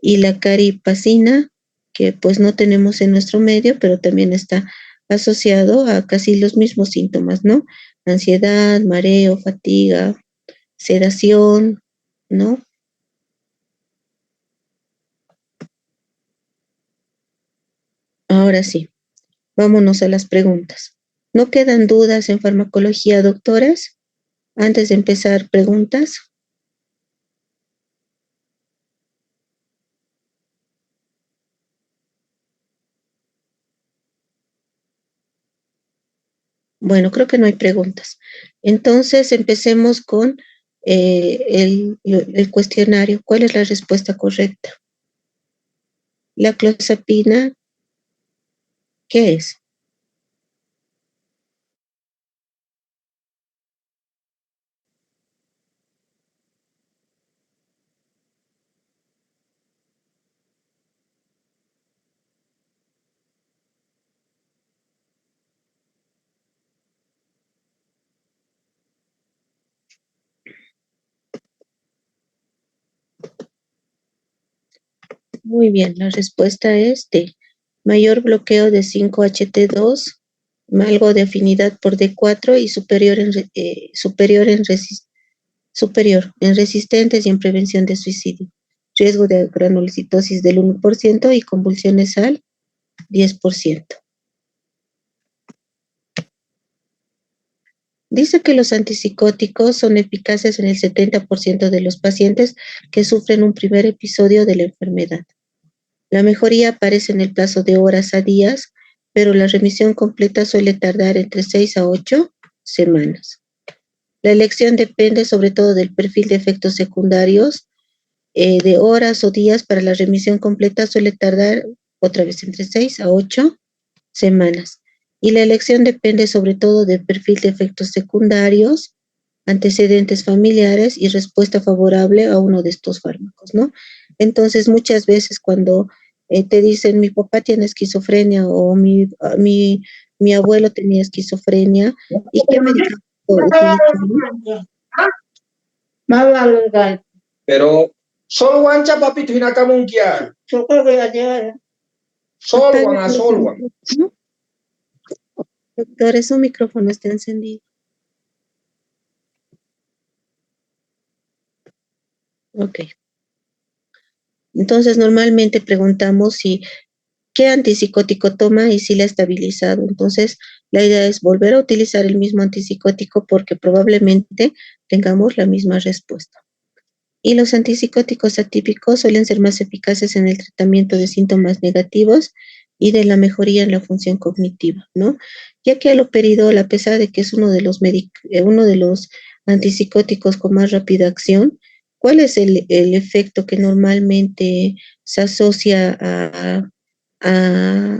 y la caripacina, que pues no tenemos en nuestro medio, pero también está asociado a casi los mismos síntomas, ¿no? Ansiedad, mareo, fatiga, sedación, ¿no? Ahora sí, vámonos a las preguntas. ¿No quedan dudas en farmacología, doctoras? Antes de empezar, preguntas. Bueno, creo que no hay preguntas. Entonces, empecemos con el cuestionario. ¿Cuál es la respuesta correcta? La clozapina, ¿qué es? Muy bien, la respuesta es D. Mayor bloqueo de 5-HT2, algo de afinidad por D4 y superior en resistentes y en prevención de suicidio. Riesgo de granulocitosis del 1% y convulsiones al 10%. Dice que los antipsicóticos son eficaces en el 70% de los pacientes que sufren un primer episodio de la enfermedad. La mejoría aparece en el plazo de horas a días, pero la remisión completa suele tardar entre 6 a 8 semanas. La elección depende sobre todo del perfil de efectos secundarios, de horas o días para la remisión completa suele tardar otra vez entre 6 a 8 semanas. Y la elección depende sobre todo del perfil de efectos secundarios, antecedentes familiares y respuesta favorable a uno de estos fármacos, ¿no? Entonces, muchas veces cuando te dicen mi papá tiene esquizofrenia o mi abuelo tenía esquizofrenia, ¿y qué medicamento utilizamos? Pero solo wancha papi hinaka munkia. Solo Apague wan a su solo wan. micrófono. Doctor, su micrófono está encendido. Ok. Entonces, normalmente preguntamos si qué antipsicótico toma y si le ha estabilizado. Entonces, la idea es volver a utilizar el mismo antipsicótico porque probablemente tengamos la misma respuesta. Y los antipsicóticos atípicos suelen ser más eficaces en el tratamiento de síntomas negativos y de la mejoría en la función cognitiva, ¿no? Ya que haloperidol, a pesar de que es uno de los antipsicóticos con más rápida acción, ¿cuál es el efecto que normalmente se asocia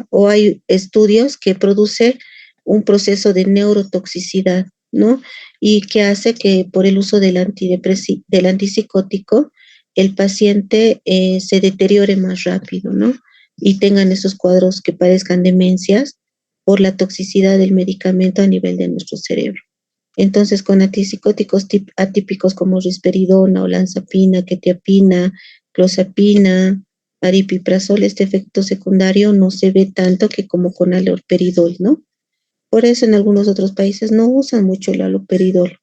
o hay estudios que produce un proceso de neurotoxicidad, ¿no? Y que hace que por el uso del antipsicótico el paciente se deteriore más rápido, ¿no? Y tengan esos cuadros que parezcan demencias por la toxicidad del medicamento a nivel de nuestro cerebro. Entonces, con antipsicóticos atípicos como risperidona, olanzapina, quetiapina, clozapina, aripiprazol, este efecto secundario no se ve tanto que como con haloperidol, ¿no? Por eso en algunos otros países no usan mucho el haloperidol,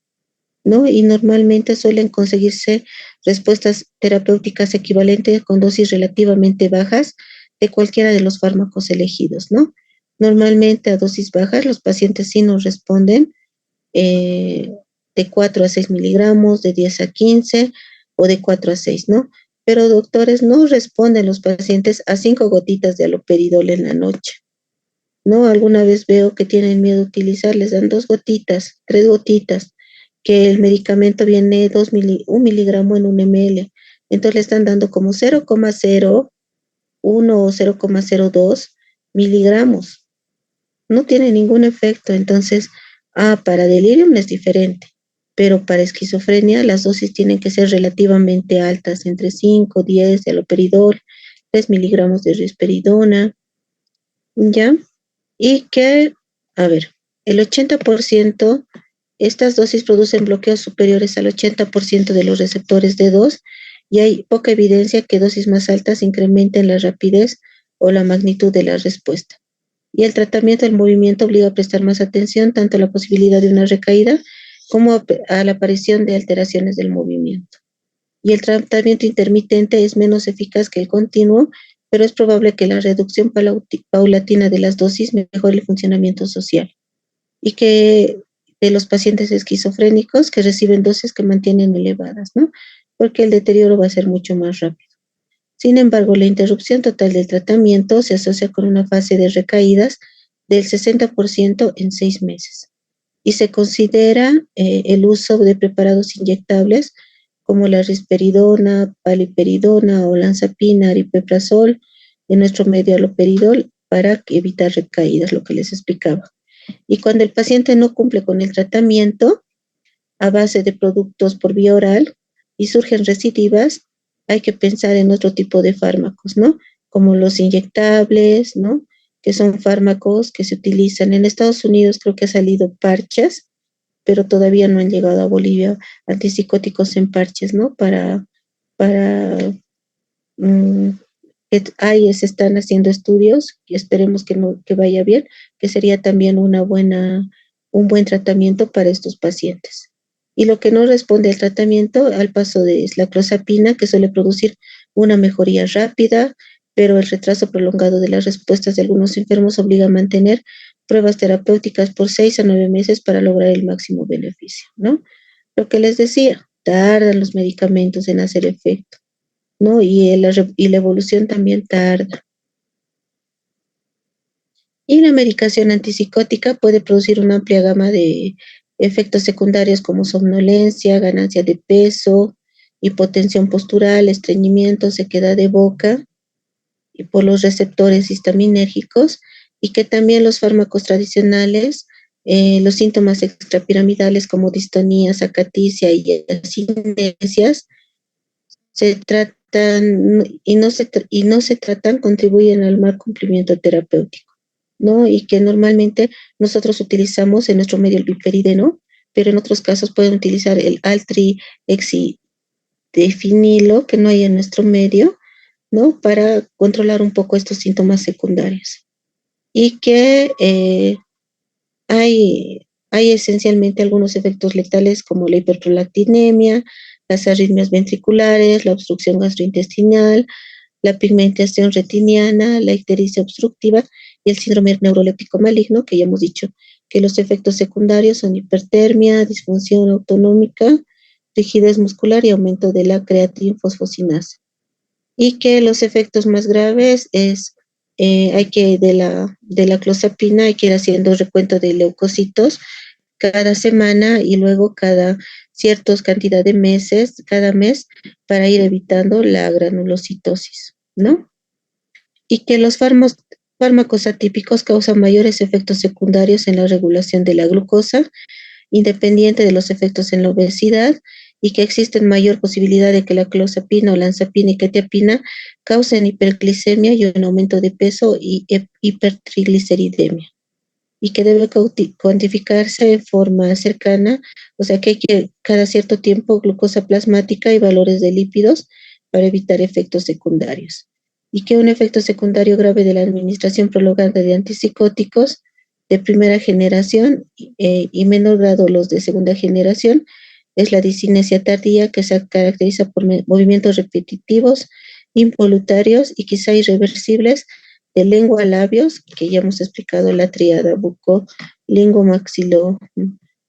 ¿no? Y normalmente suelen conseguirse respuestas terapéuticas equivalentes con dosis relativamente bajas de cualquiera de los fármacos elegidos, ¿no? Normalmente a dosis bajas los pacientes sí nos responden de 4 a 6 miligramos, de 10 a 15 o de 4 a 6, ¿no? Pero doctores, no responden los pacientes a 5 gotitas de haloperidol en la noche, ¿no? Alguna vez veo que tienen miedo a utilizar, les dan 2 gotitas, 3 gotitas, que el medicamento viene 1 miligramo en 1 ml, entonces le están dando como 0,01 o 0,02 miligramos. No tiene ningún efecto, entonces, para delirium es diferente, pero para esquizofrenia las dosis tienen que ser relativamente altas, entre 5, 10 de haloperidol, 3 miligramos de risperidona, ¿ya? Y que, a ver, el 80%, estas dosis producen bloqueos superiores al 80% de los receptores D2 y hay poca evidencia que dosis más altas incrementen la rapidez o la magnitud de la respuesta. Y el tratamiento del movimiento obliga a prestar más atención tanto a la posibilidad de una recaída como a la aparición de alteraciones del movimiento. Y el tratamiento intermitente es menos eficaz que el continuo, pero es probable que la reducción paulatina de las dosis mejore el funcionamiento social y que de los pacientes esquizofrénicos que reciben dosis que mantienen elevadas, ¿no? Porque el deterioro va a ser mucho más rápido. Sin embargo, la interrupción total del tratamiento se asocia con una fase de recaídas del 60% en 6 meses. Y se considera el uso de preparados inyectables como la risperidona, paliperidona, olanzapina, aripiprazol, en nuestro medio haloperidol, para evitar recaídas, lo que les explicaba. Y cuando el paciente no cumple con el tratamiento a base de productos por vía oral y surgen recidivas, hay que pensar en otro tipo de fármacos, ¿no? Como los inyectables, ¿no? Que son fármacos que se utilizan en Estados Unidos, creo que ha salido parches, pero todavía no han llegado a Bolivia, antipsicóticos en parches, ¿no? Para ahí se están haciendo estudios y esperemos que vaya bien, que sería también un buen tratamiento para estos pacientes. Y lo que no responde al tratamiento, al paso es la clozapina, que suele producir una mejoría rápida, pero el retraso prolongado de las respuestas de algunos enfermos obliga a mantener pruebas terapéuticas por 6 a 9 meses para lograr el máximo beneficio, ¿no? Lo que les decía, tardan los medicamentos en hacer efecto, ¿no? Y la evolución también tarda. Y la medicación antipsicótica puede producir una amplia gama de efectos secundarios como somnolencia, ganancia de peso, hipotensión postural, estreñimiento, sequedad de boca y por los receptores histaminérgicos, y que también los fármacos tradicionales Los síntomas extrapiramidales como distonías, acaticia y acinesias se tratan y no se tratan, contribuyen al mal cumplimiento terapéutico, ¿no? Y que normalmente nosotros utilizamos en nuestro medio el piperideno, pero en otros casos pueden utilizar el altridefinilo, que no hay en nuestro medio, ¿no? Para controlar un poco estos síntomas secundarios. Y que hay esencialmente algunos efectos letales como la hiperprolactinemia, las arritmias ventriculares, la obstrucción gastrointestinal, la pigmentación retiniana, la ictericia obstructiva y el síndrome neuroléptico maligno, que ya hemos dicho que los efectos secundarios son hipertermia, disfunción autonómica, rigidez muscular y aumento de la creatinfosfocinasa. Y que los efectos más graves es de la clozapina hay que ir haciendo recuento de leucocitos cada semana y luego cada cierta cantidad de meses, cada mes, para ir evitando la granulocitosis, ¿no? Y que los fármacos atípicos causan mayores efectos secundarios en la regulación de la glucosa, independiente de los efectos en la obesidad, y que existe mayor posibilidad de que la clozapina o lanzapina y quetiapina causen hiperglicemia y un aumento de peso y hipertrigliceridemia. Y que debe cuantificarse de forma cercana, o sea que hay que cada cierto tiempo glucosa plasmática y valores de lípidos para evitar efectos secundarios. Y que un efecto secundario grave de la administración prolongada de antipsicóticos de primera generación y menor grado los de segunda generación es la discinesia tardía, que se caracteriza por movimientos repetitivos, involuntarios y quizá irreversibles de lengua a labios, que ya hemos explicado la tríada buco, lengua,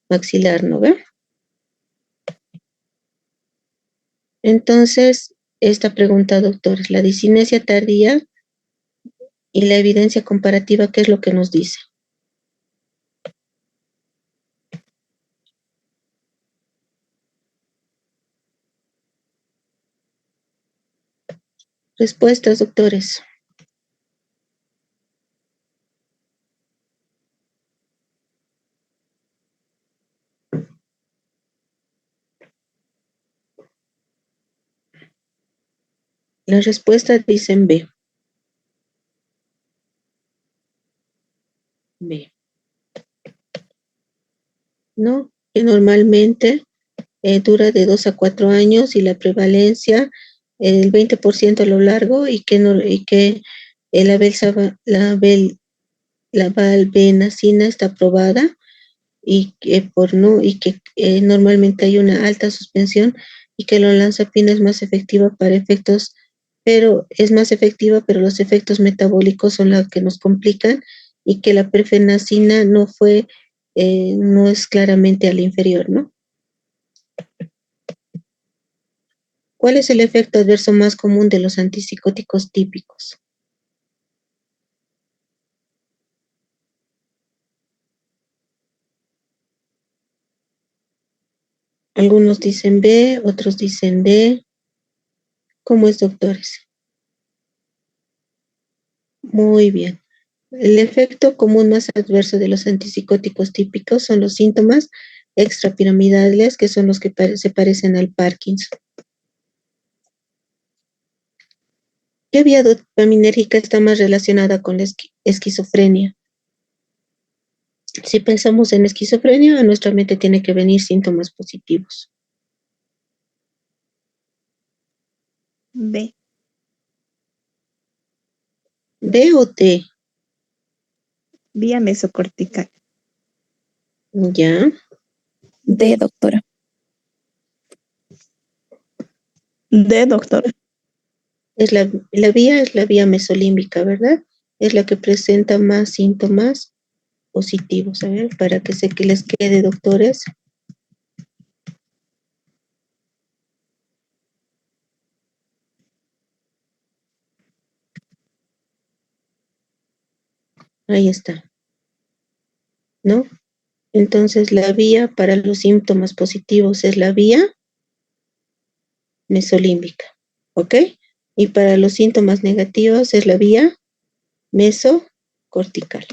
maxilar, ¿no ve? Entonces, esta pregunta, doctores, la discinesia tardía y la evidencia comparativa, ¿qué es lo que nos dice? Respuestas, doctores. Las respuestas dicen B. B. ¿No? Que normalmente dura de 2 a 4 años y la prevalencia el 20% a lo largo y que, no, y que la valbenacina está aprobada y que normalmente hay una alta suspensión y que la olanzapina es más efectiva para efectos, pero es más efectiva, pero los efectos metabólicos son los que nos complican y que la perfenacina no es claramente a la inferior, ¿no? ¿Cuál es el efecto adverso más común de los antipsicóticos típicos? Algunos dicen B, otros dicen D. ¿Cómo es, doctores? Muy bien. El efecto común más adverso de los antipsicóticos típicos son los síntomas extrapiramidales, que son los que se parecen al Parkinson. ¿Qué vía dopaminérgica está más relacionada con la esquizofrenia? Si pensamos en esquizofrenia, a nuestra mente tiene que venir síntomas positivos. B. ¿B o D? Vía mesocortical. Ya. D, doctora. D, doctora. La vía es la vía mesolímbica, ¿verdad? Es la que presenta más síntomas positivos. A ver, para que les quede, doctores. Ahí está, ¿no? Entonces, la vía para los síntomas positivos es la vía mesolímbica, ¿ok? Y para los síntomas negativos es la vía mesocortical.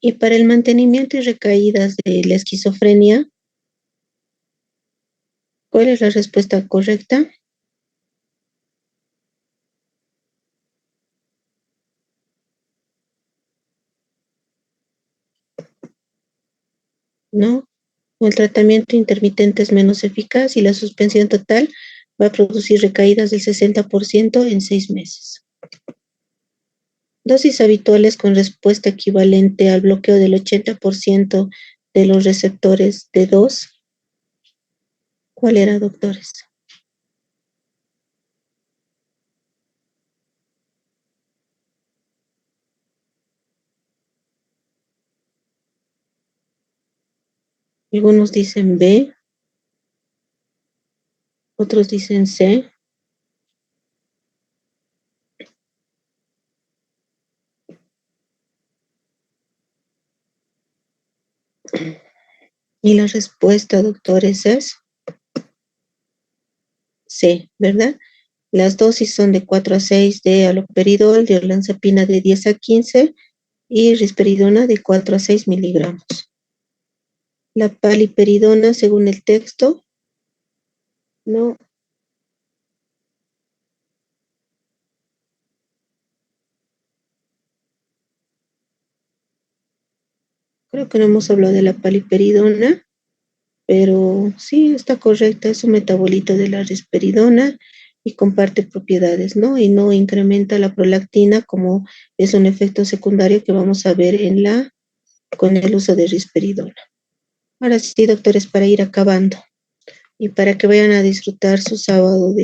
Y para el mantenimiento y recaídas de la esquizofrenia, ¿cuál es la respuesta correcta? ¿No? El tratamiento intermitente es menos eficaz y la suspensión total va a producir recaídas del 60% en 6 meses. Dosis habituales con respuesta equivalente al bloqueo del 80% de los receptores de 2. ¿Cuál era, doctores? Algunos dicen B, otros dicen C. Y la respuesta, doctores, es C, ¿verdad? Las dosis son de 4 a 6 de haloperidol, de olanzapina de 10 a 15 y risperidona de 4 a 6 miligramos. La paliperidona, según el texto, no. Creo que no hemos hablado de la paliperidona, pero sí está correcta, es un metabolito de la risperidona y comparte propiedades, ¿no? Y no incrementa la prolactina como es un efecto secundario que vamos a ver con el uso de risperidona. Ahora sí, doctores, para ir acabando y para que vayan a disfrutar su sábado.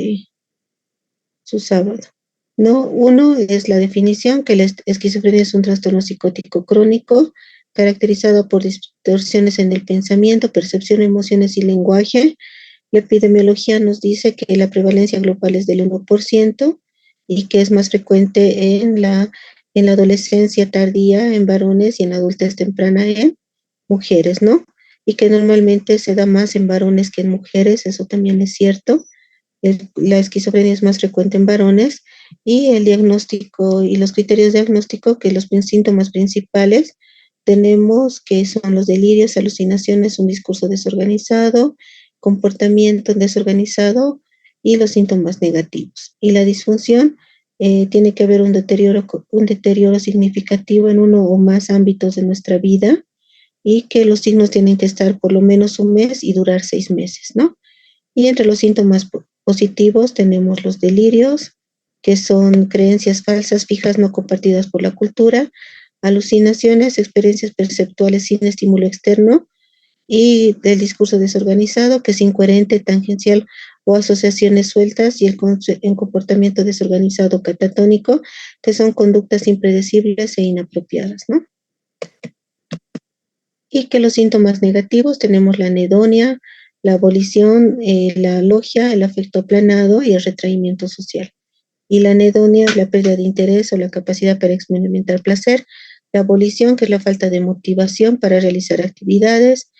¿No? Uno es la definición, que la esquizofrenia es un trastorno psicótico crónico caracterizado por distorsiones en el pensamiento, percepción, emociones y lenguaje. La epidemiología nos dice que la prevalencia global es del 1% y que es más frecuente en la adolescencia tardía en varones y en la adultez temprana en mujeres, ¿no? Y que normalmente se da más en varones que en mujeres, eso también es cierto. La esquizofrenia es más frecuente en varones y el diagnóstico y los criterios de diagnóstico, que los síntomas principales tenemos que son los delirios, alucinaciones, un discurso desorganizado, comportamiento desorganizado y los síntomas negativos. Y la disfunción tiene que haber un deterioro significativo en uno o más ámbitos de nuestra vida y que los signos tienen que estar por lo menos un mes y durar 6 meses, ¿no? Y entre los síntomas positivos tenemos los delirios, que son creencias falsas, fijas, no compartidas por la cultura, alucinaciones, experiencias perceptuales sin estímulo externo, y del discurso desorganizado, que es incoherente, tangencial o asociaciones sueltas, y el comportamiento desorganizado catatónico, que son conductas impredecibles e inapropiadas, ¿no? Y que los síntomas negativos tenemos la anedonia, la abolición, la logia, el afecto aplanado y el retraimiento social. Y la anedonia es la pérdida de interés o la capacidad para experimentar placer, la abolición, que es la falta de motivación para realizar actividades,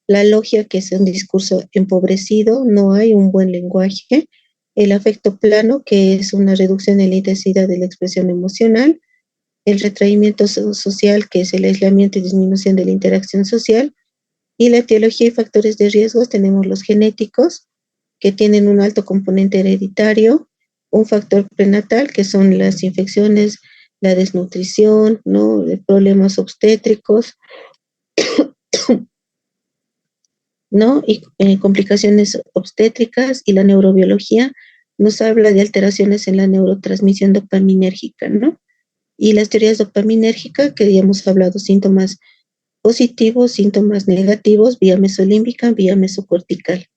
la logia, que es un discurso empobrecido, no hay un buen lenguaje, el afecto plano, que es una reducción en la intensidad de la expresión emocional, el retraimiento social, que es el aislamiento y disminución de la interacción social, y la etiología y factores de riesgos tenemos los genéticos, que tienen un alto componente hereditario, un factor prenatal, que son las infecciones, la desnutrición, ¿no? Problemas obstétricos, ¿no? Y complicaciones obstétricas, y la neurobiología nos habla de alteraciones en la neurotransmisión dopaminérgica, ¿no? Y las teorías dopaminérgicas, que ya hemos hablado, síntomas positivos, síntomas negativos, vía mesolímbica, vía mesocortical.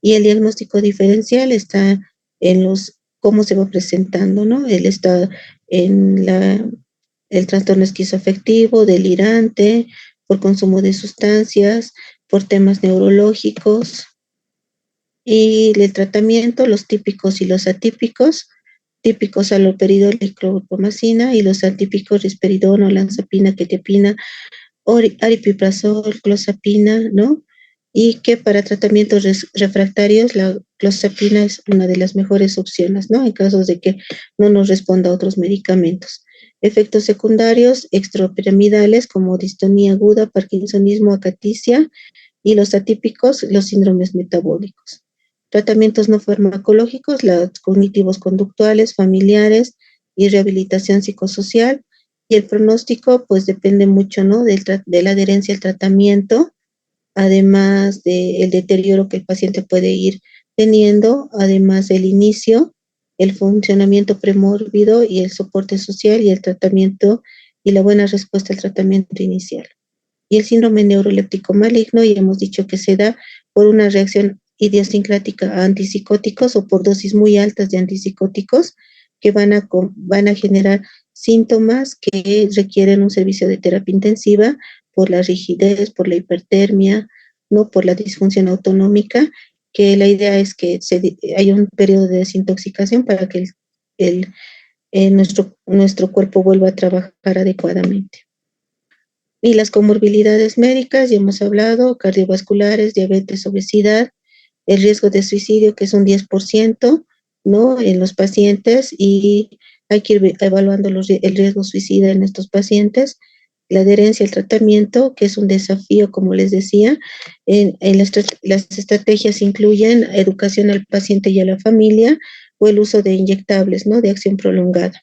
Y el diagnóstico diferencial está en cómo se va presentando, ¿no? Él está en el trastorno esquizoafectivo, delirante, por consumo de sustancias, por temas neurológicos. Y el tratamiento, los típicos y los atípicos, típicos haloperidol y clorpromacina, y los atípicos risperidona, olanzapina, quetiapina, aripiprazol, clozapina, ¿no? Y que para tratamientos refractarios la clozapina es una de las mejores opciones, ¿no? En casos de que no nos responda a otros medicamentos. Efectos secundarios extrapiramidales como distonía aguda, parkinsonismo, acaticia y los atípicos, los síndromes metabólicos. Tratamientos no farmacológicos, los cognitivos conductuales, familiares y rehabilitación psicosocial. Y el pronóstico, pues depende mucho, ¿no? De la adherencia al tratamiento, además del deterioro que el paciente puede ir teniendo, además del inicio, el funcionamiento premórbido y el soporte social y el tratamiento y la buena respuesta al tratamiento inicial. Y el síndrome neuroléptico maligno, ya hemos dicho que se da por una reacción idiosincrática a antipsicóticos o por dosis muy altas de antipsicóticos que van a generar síntomas que requieren un servicio de terapia intensiva por la rigidez, por la hipertermia, ¿no? Por la disfunción autonómica, que la idea es que haya un periodo de desintoxicación para que nuestro cuerpo vuelva a trabajar adecuadamente. Y las comorbilidades médicas, ya hemos hablado, cardiovasculares, diabetes, obesidad, el riesgo de suicidio, que es un 10%, ¿no? En los pacientes, y hay que ir evaluando el riesgo suicida en estos pacientes. La adherencia al tratamiento, que es un desafío, como les decía. Las estrategias incluyen educación al paciente y a la familia, o el uso de inyectables, ¿no? De acción prolongada.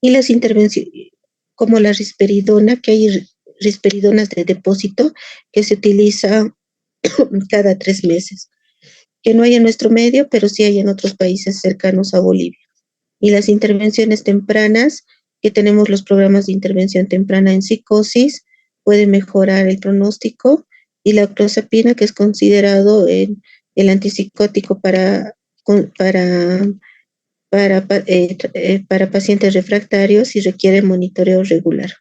Y las intervenciones, como la risperidona, que hay risperidonas de depósito que se utiliza cada 3 meses, que no hay en nuestro medio, pero sí hay en otros países cercanos a Bolivia. Y las intervenciones tempranas, que tenemos los programas de intervención temprana en psicosis, puede mejorar el pronóstico, y la clozapina, que es considerado el antipsicótico para pacientes refractarios y requiere monitoreo regular.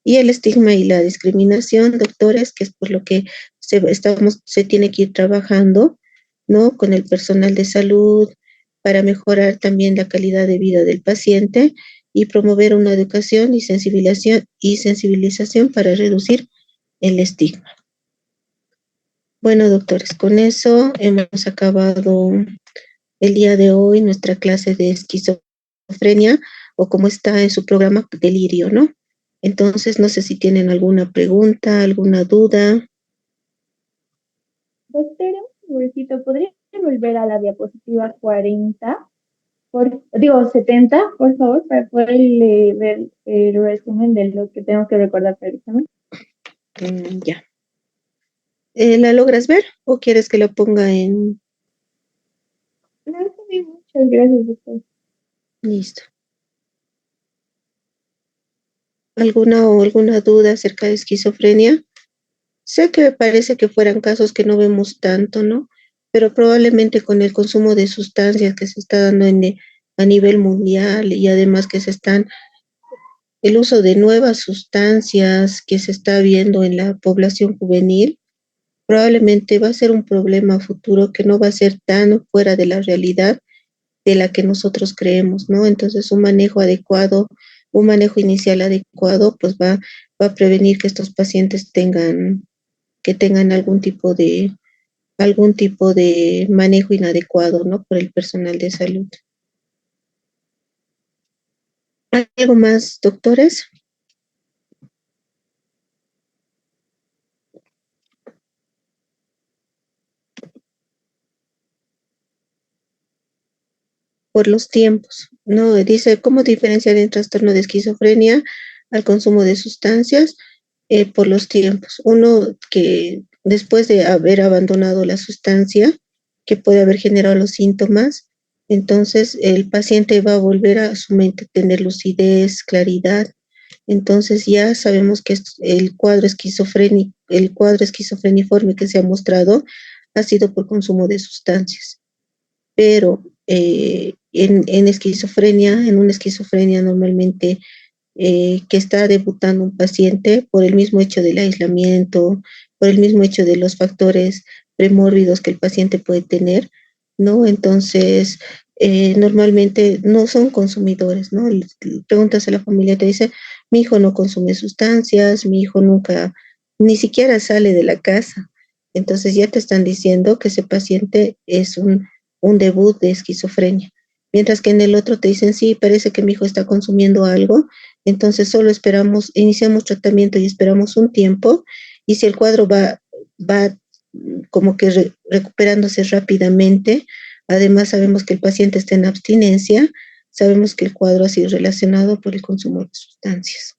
Y el estigma y la discriminación, doctores, que es por lo que se tiene que ir trabajando, ¿no? Con el personal de salud para mejorar también la calidad de vida del paciente y promover una educación y sensibilización para reducir el estigma. Bueno, doctores, con eso hemos acabado el día de hoy nuestra clase de esquizofrenia, o como está en su programa, delirio, ¿no? Entonces, no sé si tienen alguna pregunta, alguna duda. Doctora, ¿podría volver a la diapositiva 40? 70, por favor, para poder ver el resumen de lo que tengo que recordar para el examen. Ya. ¿La logras ver o quieres que la ponga en...? No, muchas gracias, doctor. Listo. ¿Alguna duda acerca de esquizofrenia? Sé que parece que fueran casos que no vemos tanto, ¿no? Pero probablemente con el consumo de sustancias que se está dando a nivel mundial, y además que el uso de nuevas sustancias que se está viendo en la población juvenil, probablemente va a ser un problema futuro que no va a ser tan fuera de la realidad de la que nosotros creemos, ¿no? Entonces, un manejo inicial adecuado, pues va a prevenir que estos pacientes tengan algún tipo de manejo inadecuado, ¿no? Por el personal de salud. ¿Algo más, doctores? Por los tiempos, ¿no? Dice, ¿cómo diferenciar el trastorno de esquizofrenia al consumo de sustancias? Por los tiempos. Uno, que después de haber abandonado la sustancia, que puede haber generado los síntomas, entonces el paciente va a volver a su mente tener lucidez, claridad. Entonces ya sabemos que el cuadro esquizofreniforme que se ha mostrado ha sido por consumo de sustancias. Pero en una esquizofrenia normalmente que está debutando un paciente, por el mismo hecho del aislamiento, por el mismo hecho de los factores premórbidos que el paciente puede tener, ¿no? Entonces, normalmente no son consumidores, ¿no? Preguntas a la familia, te dice, mi hijo no consume sustancias, mi hijo nunca, ni siquiera sale de la casa. Entonces ya te están diciendo que ese paciente es un debut de esquizofrenia. mientras que en el otro te dicen, sí, parece que mi hijo está consumiendo algo, entonces solo esperamos, iniciamos tratamiento y esperamos un tiempo, y si el cuadro va como que recuperándose rápidamente, además sabemos que el paciente está en abstinencia, sabemos que el cuadro ha sido relacionado por el consumo de sustancias.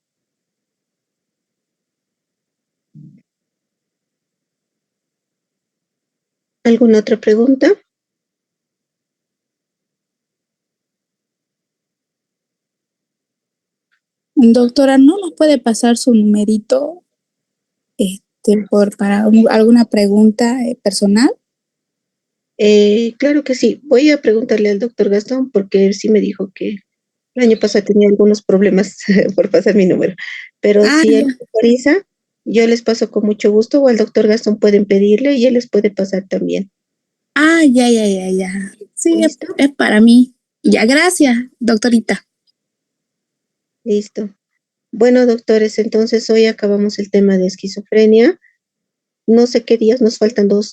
¿Alguna otra pregunta? Doctora, ¿no nos puede pasar su numerito para alguna pregunta personal? Claro que sí. Voy a preguntarle al doctor Gastón porque él sí me dijo que el año pasado tenía algunos problemas por pasar mi número. Pero si él autoriza, yo les paso con mucho gusto, o al doctor Gastón pueden pedirle y él les puede pasar también. Ya. Sí, ¿Listo? es para mí. Ya, gracias, doctorita. Listo. Bueno, doctores, entonces hoy acabamos el tema de esquizofrenia. No sé qué días, nos faltan 2